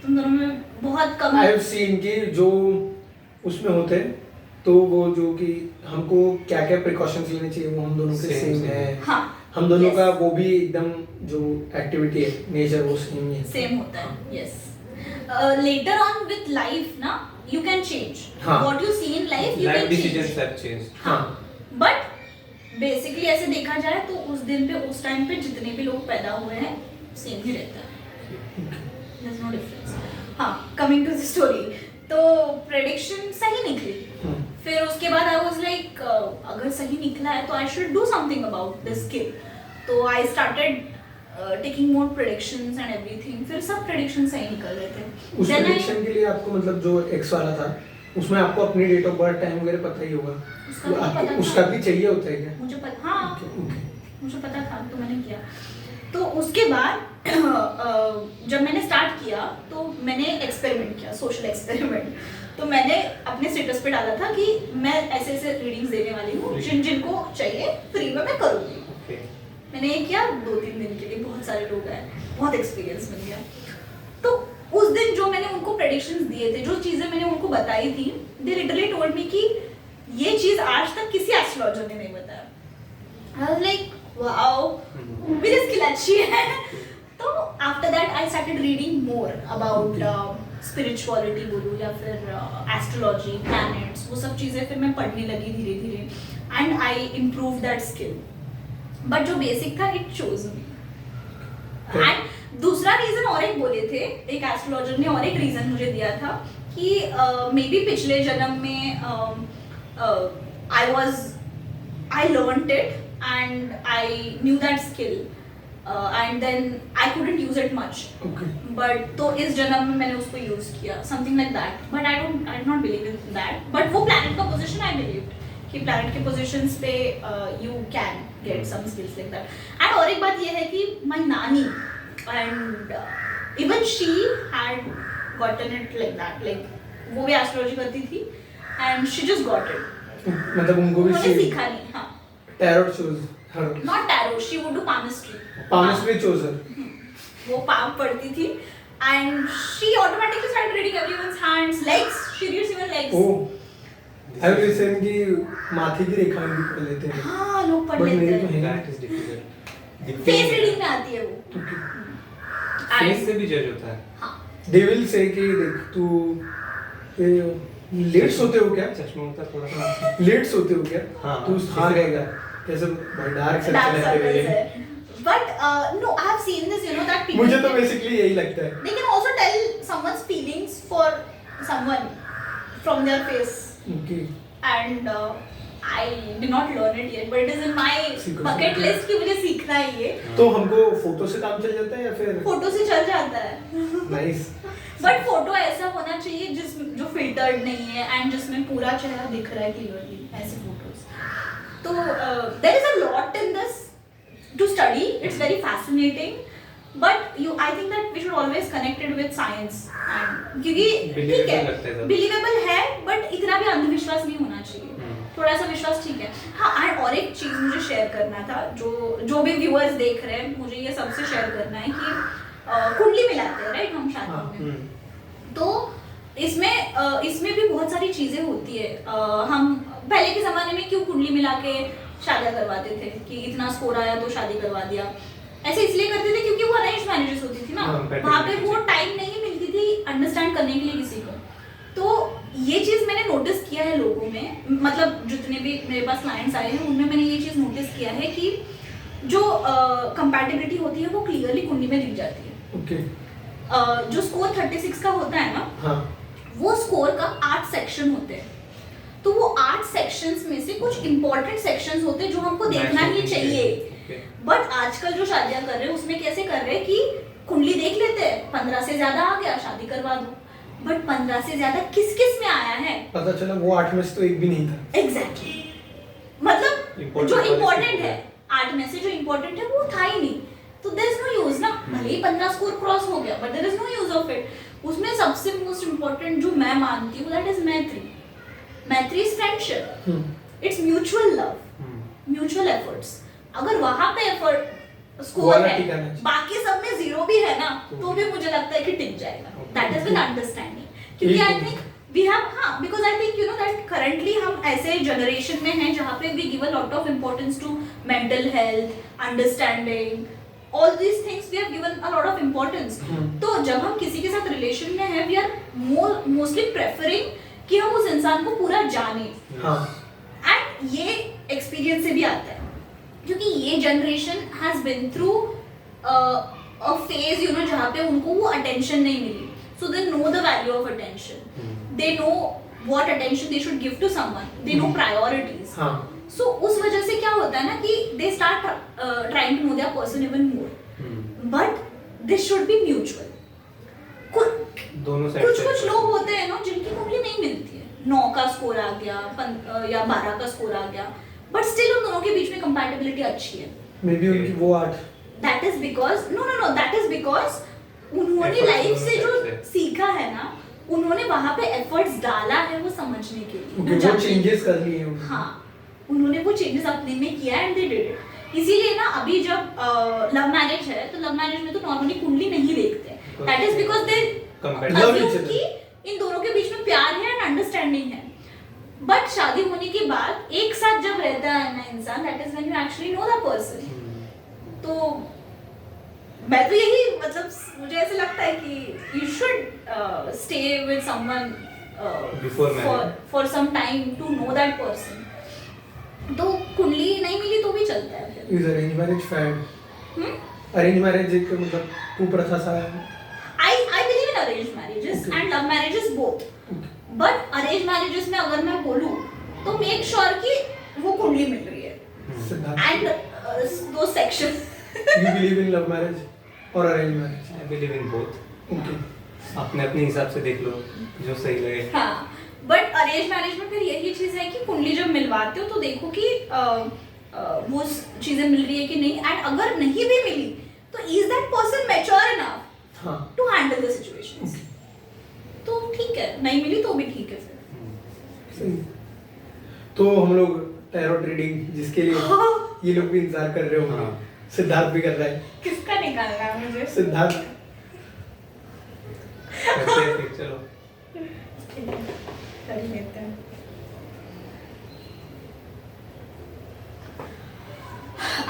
तुम दोनों में बहुत कम। आई हैव सीन कि जो उसमें होते हैं तो वो जो कि हमको क्या क्या प्रिकॉशंस लेने चाहिए वो हम दोनों के Same, सेम same. है। हाँ। हम दोनों Yes. का वो भी एकदम जो एक्टिविटी है नेचर वो सेम ही है। सेम होता है। Yes. Later on with life ना, you can change. हाँ। What you see in life, you life can decisions change. have changed. हाँ, बट बेसिकली ऐसे देखा जाए तो उस दिन पे उस टाइम पे जितने भी लोग पैदा हुए हैं सेम ही रहता है, there's no difference. हाँ, कमिंग टू द स्टोरी, तो प्रेडिक्शन सही निकली। हम्म। फिर उसके बाद आई वाज लाइक अगर सही निकला है तो I should do something about this skill. तो I started taking more predictions and everything. फिर सब प्रेडिक्शन सही निकल रहे थे। उस Then I- प्रेडिक्शन के लिए आपको मतलब जो एक्स वाला था उसमें आपको अपनी डेट ऑफ बर्थ टाइम वगैरह पता ही होगा। उसका भी आपको पता था। उसका भी चाहिए होता है क्या? मुझे पता, हाँ Okay. मुझे पता था तो मैंने किया। तो उसके बाद जब मैंने स्टार्ट किया तो मैंने एक्सपेरिमेंट किया, सोशल एक्सपेरिमेंट। तो मैंने अपने स्टेटस पे डाला था कि मैं ऐसे ऐसे रीडिंग्स देने वाली हूँ, जिनको चाहिए फ्री में मैं करूँगी। Okay. मैंने ये किया 2-3 दिन के लिए, बहुत सारे लोग आए, बहुत एक्सपीरियंस मिल गया। तो उस दिन जो मैंने उनको प्रेडिक्शंस दिए थे, जो चीज़ें मैंने उनको बताई थी, दे लिटरली टोल्ड मी कि ये चीज़ आज तक किसी एस्ट्रोलॉजर ने नहीं बताया। आई वाज लाइक वाओ, मेरी स्किल अच्छी है। तो after that I started reading more about spirituality बोलूँ या फिर एस्ट्रोलॉजी, प्लैनेट्स, वो सब चीज़ें फिर मैं पढ़ने लगी धीरे धीरे and I improve that skill. But जो बेसिक था इट चोज मी। एंड दूसरा रीजन और एक बोले थे, एक एस्ट्रोलॉजर ने और एक रीजन मुझे दिया था कि मे बी पिछले जन्म में I learned it and I knew that skill and then I couldn't use it much, but तो इस जन्म में मैंने उसको यूज किया, something like that. But I not believe in that. But वो प्लैनेट का पोजीशन आई बिलीव कि प्लैनेट के पोजीशंस पे you can get some skills like that. And और एक बात ये है कि my nani and even she had gotten it like that, like वो भी एस्ट्रोलॉजी करती थी and she just got it. मतलब उनको भी उन्होंने सीखा नहीं. हाँ, tarot chose her, not tarot, she would do palmistry. chose her. वो palm पढ़ती थी and she automatically started reading everyone's hands, legs, she reads even legs. Oh, I will say कि माथे की रेखाएं भी पढ़ लेते हैं. हाँ, लोग पढ़ But लेते मेरे तो हैं. है That is difficult. Face reading में आती है वो. फेस से भी जज होता है. हाँ, They will say कि देख तू लेट सोते हो क्या? चश्मा होता है थोड़ा. लेट सोते हो क्या? हाँ. तू हाँ रहेगा. कैसे भाई डार्क dark सर्कल circles है. है. But no, I have seen this, you know, that people. मुझे तो बेसिकली यही लगता है. They can also tell someone's feelings for someone from their face. Okay. And I did not learn it yet, but it is in my सीखो, bucket सीखो. list कि मुझे सीखना है ये. तो हमको फोटो से काम चल जाता है या फिर? फोटो से चल जाता है. नाइस. बट फोटो ऐसा होना चाहिए जो फिल्टर्ड नहीं है एंड जिसमें पूरा चेहरा दिख रहा है क्लियरली, ऐसे फोटोज. तो there is a lot in this to study. It's very fascinating, but you I think that we should always connected with science. And क्योंकि ठीक है, बिलीवेबल है, बट इतना भी अंधविश्वास नहीं होना चाहिए. थोड़ा सा विश्वास ठीक है. हाँ, एंड और एक चीज मुझे शेयर करना था, जो भी व्यूअर्स देख रहे हैं, मुझे ये सबसे शेयर करना है कि कुंडली मिलाते हैं राइट हम शादी में. तो इसमें भी बहुत सारी चीजें होती है. हम पहले के जमाने में क्यों कुंडली मिला के शादियां करवाते थे कि इतना स्कोर आया तो शादी करवा दिया. ऐसे इसलिए करते थे क्योंकि वो अरेंज मैरिजेस होती थी ना, वहाँ पे वो टाइम नहीं मिलती थी अंडरस्टैंड करने के लिए किसी को. तो ये चीज मैंने नोटिस किया है लोगों में, मतलब जितने भी मेरे पास क्लाइंट्स आए हैं उनमें मैंने ये चीज नोटिस किया है कि जो कंपैटिबिलिटी होती है वो क्लियरली कुंडली में दिख जाती है. Okay. जो स्कोर 36 का होता है ना, हाँ. वो स्कोर का 8 सेक्शन होते हैं. तो वो 8 सेक्शंस में से कुछ इंपॉर्टेंट सेक्शंस होते हैं जो हमको देखना ही चाहिए. बट आजकल जो शादियां कर रहे हैं उसमें कैसे कर रहे हैं कि कुंडली देख लेते हैं, 15 से ज्यादा आ गया शादी करवा दो. बट 15 से ज्यादा किस में आया है पता चला वो 8 में से तो एक भी नहीं था. एग्जैक्टली. मतलब जो इम्पोर्टेंट है 8 में से जो इम्पोर्टेंट है वो था ही नहीं. तो देयर इज नो यूज ना. भले ही 15 स्कोर क्रॉस हो गया, but there is no use of it. उसमें सबसे मोस्ट इम्पोर्टेंट जो मैं मानती हूँ दैट इज मैत्री. मैत्री is friendship. It's mutual love, mutual efforts. अगर वहां पे एफर्ट स्कोर है, बाकी सब में 0 भी है ना, तो भी मुझे लगता है कि टिक जाएगा. That is with understanding. क्योंकि आई थिंक वी हैव, हाँ, because I think you know that currently हम ऐसे जनरेशन में हैं जहाँ पे we give a lot of importance to mental health, understanding, all these things we have given a lot of importance. तो जब हम किसी के साथ रिलेशन में हैं, we are mostly preferring कि हम उस इंसान को पूरा जाने. हाँ. एंड ये एक्सपीरियंस से भी आता है क्योंकि ये generation has been through a phase you know जहाँ पे उनको वो अटेंशन नहीं मिली. So they know the value of attention. They know what attention they should give to someone. They know priorities. So उस वजह से क्या होता है ना कि they start trying to know their person even more. But this should be mutual. दोनों साइड कुछ लोग होते हैं ना जिनकी कुंडली नहीं मिलती है, 9 का स्कोर आ गया या 12 का स्कोर आ गया, बट स्टिल उन दोनों के बीच में कंपैटिबिलिटी अच्छी है. मे बी उनकी वो 8. That is because no that is because उन्होंने लाइफ से जो सीखा है ना, उन्होंने वहां पे एफर्ट्स डाला है वो समझने के लिए. वो चेंजेस कर लिए हैं. हाँ, उन्होंने वो चेंजेस अपने में किया एंड दे डिड इट. इसीलिए ना अभी जब लव मैरिज है तो लव मैरिज में तो नॉर्मली कुंडली नहीं देखते. That is because they assume कि इन दोनों के बीच में प्यार है एंड अंडरस्टैंडिंग है. बट शादी होने के बाद एक साथ जब रहता है ना इंसान, that is when you actually know the person. तो मैं तो यही, मतलब मुझे ऐसे लगता है कि you should stay with someone for some time to know that person. तो कुंडली नहीं मिली तो भी चलता है. Is arrange marriage fad? Arrange marriage एक मतलब कुप्रथा सा है. I believe in arranged marriages and love marriages both. But arranged marriages में अगर मैं बोलूँ तो make sure कि वो कुंडली मिल रही है. And those sections You believe in love marriage or arranged marriage? I believe in both. Okay. अपने अपने हिसाब से देख लो जो सही लगे. हाँ, बट अरेंज मैरिज में फिर यही चीज है कि कुंडली जब मिलवाते हो तो देखो कि वो चीजें मिल रही है कि नहीं, एंड अगर नहीं भी मिली तो is that person mature enough हाँ. To handle the situations. तो ठीक है, नहीं मिली तो भी ठीक है फिर. सही. तो हम लोग टैरोट रीडिंग जिसके लिए ये लोग भी इंतजार कर रहे होंगे, हाँ. सिद्धार्थ भी कर रहा है. किसका निकालना है मुझे? सिद्धार्थ करते हैं फिर, चलो. कर लेते हैं.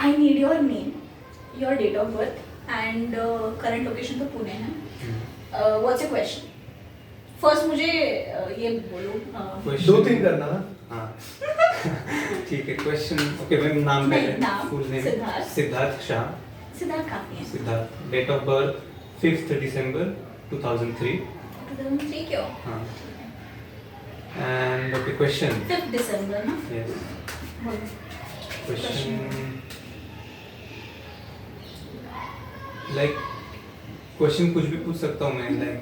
I need your name, your date of birth, and current location तो पुणे है. What's your question? First मुझे ये बोलो. Question- 2-3 करना ना. हाँ. ठीक है. Question okay ma'am. नाम नहीं, पहले. नाम, फुल नेम सिद्धार्थ. सिद्धार्थ शाह. सिद्धार्थ काफी है. Siddharth. Date of birth 5th December 2003. 2003 क्यों? हाँ. And okay question. 5th December ना? यस. बोलो. क्वेश्चन लाइक क्वेश्चन कुछ भी पूछ सकता हूँ मैं, लाइक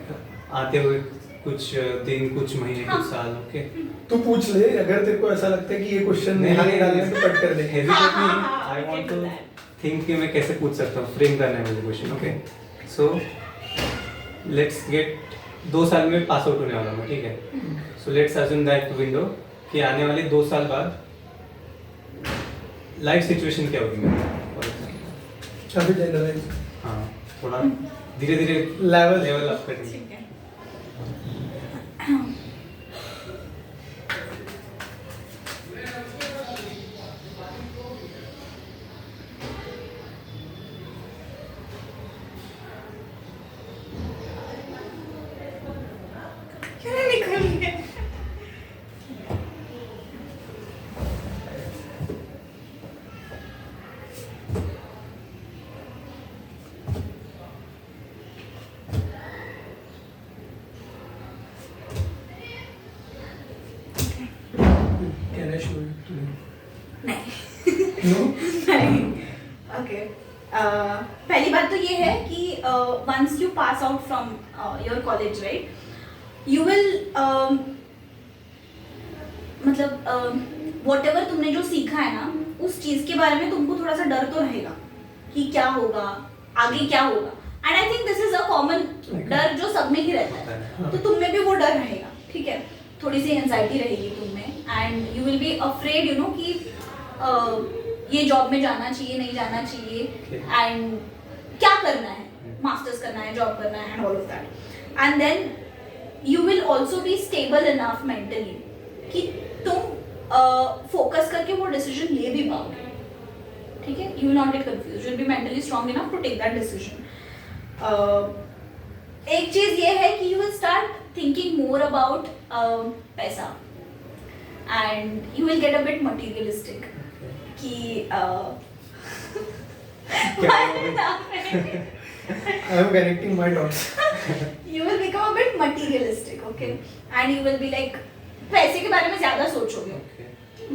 आते हुए कुछ दिन, कुछ महीने, हाँ. कुछ साल. ओके. तू पूछ ले, अगर तेरे को ऐसा लगता है कि ये क्वेश्चन नहीं डालना है तो कट कर दे. हेजिटेट हाँ, नहीं. हाँ, I we want can to do that. Think कि मैं कैसे पूछ सकता हूँ. फ्रेम करना है मुझे question. Okay. So let's get 2 साल में पास आउट होने वाला हूँ. ठीक है. So let's assume that window कि आने वाले 2 साल बाद लाइफ सिचुएशन क्या होगी मेरी. For example. काफी जनरलाइज. हाँ. थोड़ा धीरे धीरे लेवल लेवल अप करेंगे. ठीक है. क्यों नहीं निकल रही है? Can I show it to you? नहीं. No? नहीं. Okay. पहली बात तो ये है कि once you pass out from your college, right, you will मतलब whatever तुमने जो सीखा है ना, उस चीज के बारे में तुमको थोड़ा सा डर तो रहेगा कि क्या होगा, आगे क्या होगा. And I think this is a common डर जो सब में ही रहता है. तो तुम में भी वो डर रहेगा. ठीक है. थोड़ी सी एंजाइटी रहेगी तुम में, and you will be afraid, you know, कि ये जॉब में जाना चाहिए, नहीं जाना चाहिए, एंड क्या करना है, मास्टर्स करना है, जॉब करना है, and all of that. And then you will also be stable enough mentally कि तुम फोकस करके वो डिसीजन ले भी पाओगे. ठीक है. You will not get confuse, you will be mentally strong enough to take that decision. एक चीज ये है कि you will start thinking more about पैसा, and you will get a bit materialistic कि I am connecting my dots. you will become a bit materialistic, okay, and you will be like पैसे के बारे में ज्यादा सोचोगे.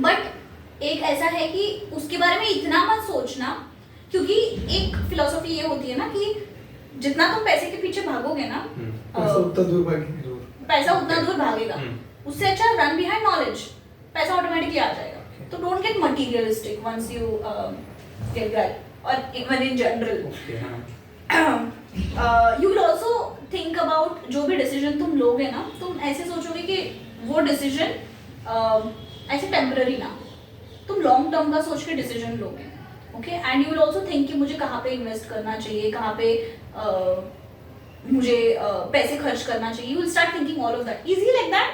बट एक ऐसा है कि उसके बारे में इतना मत सोचना, क्योंकि एक फिलोसफी ये होती है ना कि जितना तुम पैसे के पीछे भागोगे ना, पैसा उतना दूर भागेगा. पैसा उतना दूर भागेगा. उससे अच्छा रन बिहाइंड नॉलेज, पैसा ऑटोमेटिकली आ जाएगा. तो don't get materialistic once you get grade, और even in general. You will also think about जो भी डिसीजन तुम लोगे ना, तुम ऐसे सोचोगे कि वो डिसीजन ऐसे टेम्पररी ना, तुम लॉन्ग टर्म का सोच के डिसीजन लोगे. Okay. And you will also think कि मुझे कहाँ पे इन्वेस्ट करना चाहिए, कहाँ पे मुझे पैसे खर्च करना चाहिए. You will start thinking all of that. Is he like that?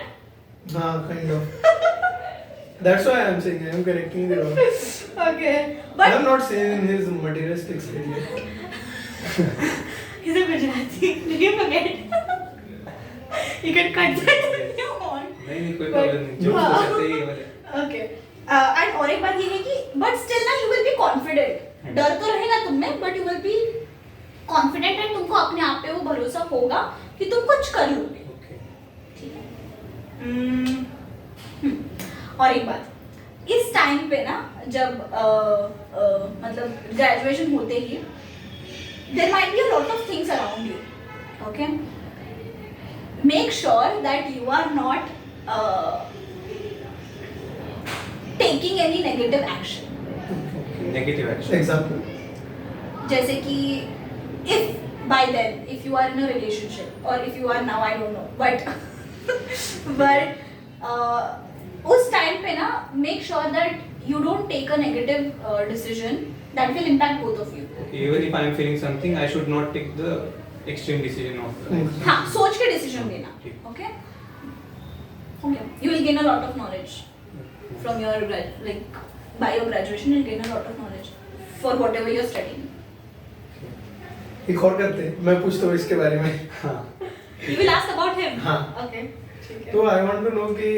हाँ, kind of. That's why I am saying I am connecting the dots. Okay. I But am not saying in his materialistic state. he's a Gujarati. Did you forget? You can cut that if you want. नहीं कोई प्रॉब्लम नहीं. जो हाँ. हो सकते हैं ये वाले. Okay. And और एक बात ये है कि but still ना you will be confident. डर तो रहेगा तुम में, but you will be confident, and तुमको अपने आप पे वो भरोसा होगा कि तुम कुछ कर लोगे. Okay. ठीक है. और एक बात, इस टाइम पे ना जब मतलब ग्रेजुएशन होते ही there might be a lot of things around you, okay? Make sure that you are not taking any negative action. Negative action example जैसे कि if by then if you are in a relationship or if you are now I don't know but उस टाइम पे ना make sure that you don't take a negative decision that will impact both of you. even if I am feeling something I should not take the extreme decision of हाँ सोच के decision लेना, ठीक। okay? Okay. You will gain a lot of knowledge from your like by your graduation you'll gain a lot of knowledge for whatever you're studying. एक और करते हैं, मैं पूछता हूँ इसके बारे में। हाँ You will ask about him. हाँ। Okay. ठीक है। तो आई वांट टू नो कि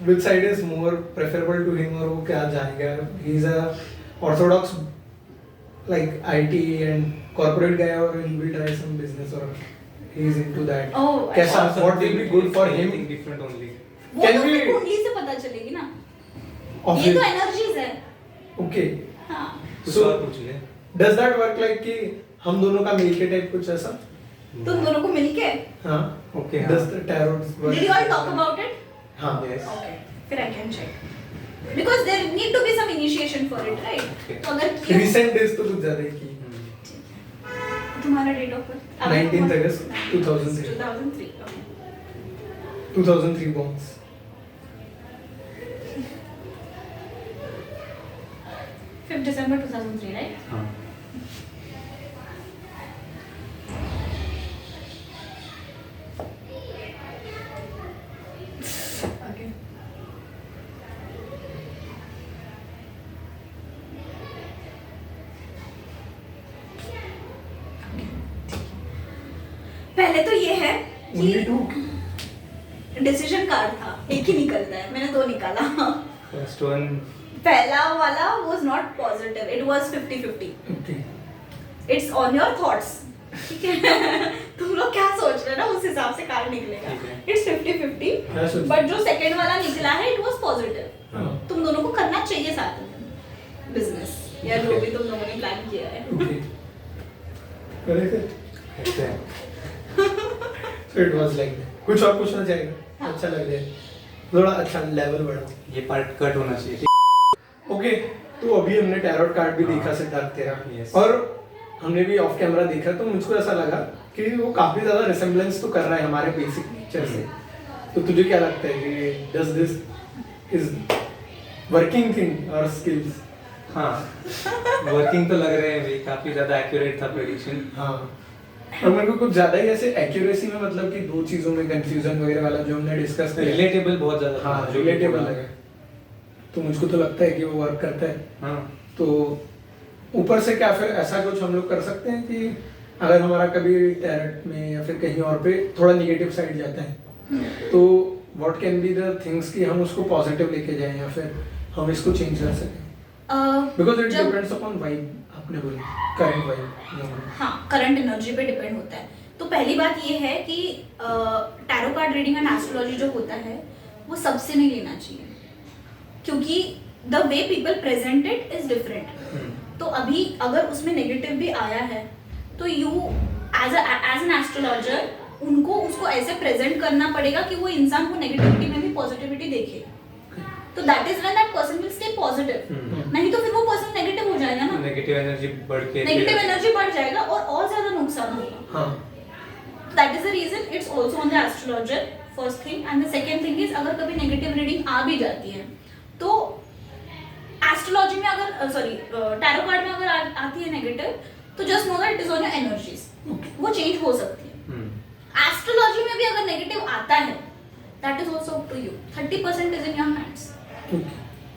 which side is more preferable to him और वो क्या जाएगा? He is a orthodox like IT and corporate guy or he will try some business or he is into that. Oh, कैसा? What will be good for him? Anything different only वो Can तो we- फिर कुंडली से पता चलेगी ना। Of ये it? तो एनर्जीज है। Okay. हाँ। कुछ So- और पूछ ले Does that work like कि हम दोनों का मिलके टाइप कुछ ऐसा? तुम दोनों को मिलके हाँ. Okay, हाँ. Does the tarot work? Did you all talk about it? हाँ. Yes. Okay. फिर I can check. Because there need to be some initiation for it, right? Okay. तो अगर किया- Recent days तो कुछ ज्यादा ही की. तुम्हारा date of birth 19th August 2003. 2003 okay. 2003 bonds. 5th December 2003 right? हाँ Okay. पहले तो ये है Only कि two. डिसीजन कार्ड था एक ही निकलता है मैंने दो निकाला फर्स्ट वन पहला वाला was not positive it was 50-50 Okay. it's on your thoughts ठीक है तुम लोग क्या सोच रहे हो ना उस हिसाब से कार्ड निकलेगा ठीक है। it's 50-50 क्या सोच- बट जो सेकंड वाला निकला है it was positive हाँ. तुम दोनों को करना चाहिए साथ में बिजनेस या जो भी तुम लोगों ने प्लान किया है Okay. Correct it? ऐसे है So it was like that. कुछ और पूछना चाहेगा? अच्छा लग रहा है. थोड़ा अच्छा लेवल बढ़ा. ये पार्ट कट होना चाहिए ओके तो अभी हमने टैरोट कार्ड भी हाँ. देखा सिद्धार्थ तेरा Yes. और हमने भी ऑफ कैमरा देखा तो मुझको ऐसा लगा कि वो काफी ज्यादा रिसेम्बलेंस तो कर रहा है हमारे बेसिक नेचर से तो तुझे क्या लगता है कि does this is working thing और स्किल्स हाँ वर्किंग तो लग रहे हैं भाई काफी ज्यादा एक्यूरेट था प्रेडिक्शन हाँ और मेरे को कुछ ज्यादा ही ऐसे एक्यूरेसी में मतलब कि दो चीजों में कंफ्यूजन वगैरह वाला जो हमने डिस्कस किया रिलेटेबल बहुत ज्यादा था, हाँ जो भी रिलेटेबल बोला। लगा तो मुझको तो लगता है कि वो वर्क करता है हाँ तो ऊपर से क्या फिर ऐसा कुछ हम लोग कर सकते हैं कि अगर हमारा कभी टैरेट में या फिर कहीं और पे थोड़ा निगेटिव साइड जाता है तो what can be the things कि हम उसको पॉजिटिव लेके जाएं या फिर हम इसको चेंज कर सकें बिकॉज इट जब- डिपेंड्स अपॉन वाइब आपने बोला करंट वाइब हाँ करंट एनर्जी पे डिपेंड होता है तो पहली बात ये है कि tarot card reading and astrology जो होता है वो सबसे नहीं लेना चाहिए क्योंकि the way people present it is different तो अभी अगर उसमें नेगेटिव भी आया है तो यू एज एन एस्ट्रोलॉजर उनको उसको ऐसे प्रेजेंट करना पड़ेगा कि वो इंसान को नेगेटिविटी में भी पॉजिटिविटी देखे तो that is when that person will stay positive नहीं तो फिर वो पर्सन नेगेटिव हो जाएगा ना नेगेटिव एनर्जी बढ़ के नेगेटिव एनर्जी बढ़ जाएगा और ज्यादा नुकसान होगा हाँ that is the reason it's also on the astrologer first thing and the second thing is अगर कभी नेगेटिव रीडिंग आ भी जाती है तो एस्ट्रोलॉजी में अगर सॉरी टैरो कार्ड में अगर आती है नेगेटिव तो just know that it is on your energies वो चेंज हो सकती है एस्ट्रोलॉजी में भी अगर नेगेटिव आता है that is also up to you 30% is in your hands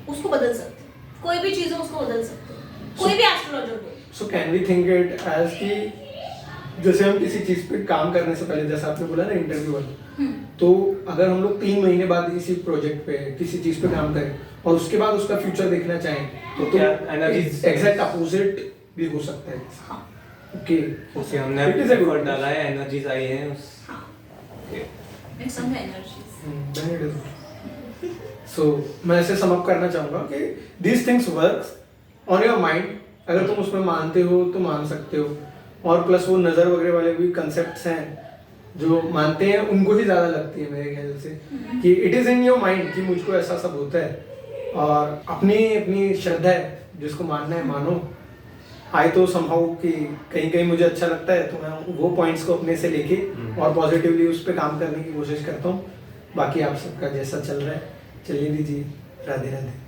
उसको बदल सकते हो कोई भी चीज है उसको बदल सकते हो कोई भी एस्ट्रोलॉजर हो so can we think it as कि जैसे हम किसी चीज पे काम करने से पहले जैसे आपने बोला ना इंटरव्यू वाला तो अगर हम लोग 3 महीने बाद किसी प्रोजेक्ट पे किसी चीज पे काम करें और उसके बाद उसका फ्यूचर देखना चाहें तो क्या energies- एग्जैक्ट अपोजिट भी हो सकता है हाँ ओके उसे हमने It is a good effort डाला है एनर्जीज आई हैं उस हाँ Okay. It's on the energies then it is सो मैं ऐसे समअप करना चाहूँगा कि these things works on your mind, अगर तुम उसमें मानते हो तो मान सकते हो, और प्लस वो नज़र वगैरह वाले भी कंसेप्ट्स हैं जो मानते हैं उनको ही ज़्यादा लगती है मेरे ख्याल से, कि it is in your mind कि मुझको ऐसा सब होता है, और अपनी अपनी श्रद्धा है, जिसको मानना है मानो। आई तो समहाउ कि कहीं कहीं मुझे अच्छा लगता है तो मैं वो पॉइंट्स को अपने से लेके और पॉजिटिवली उस पर काम करने की कोशिश करता हूँ। बाकी आप सबका जैसा चल रहा है चलिए दीजिए, राधे राधे।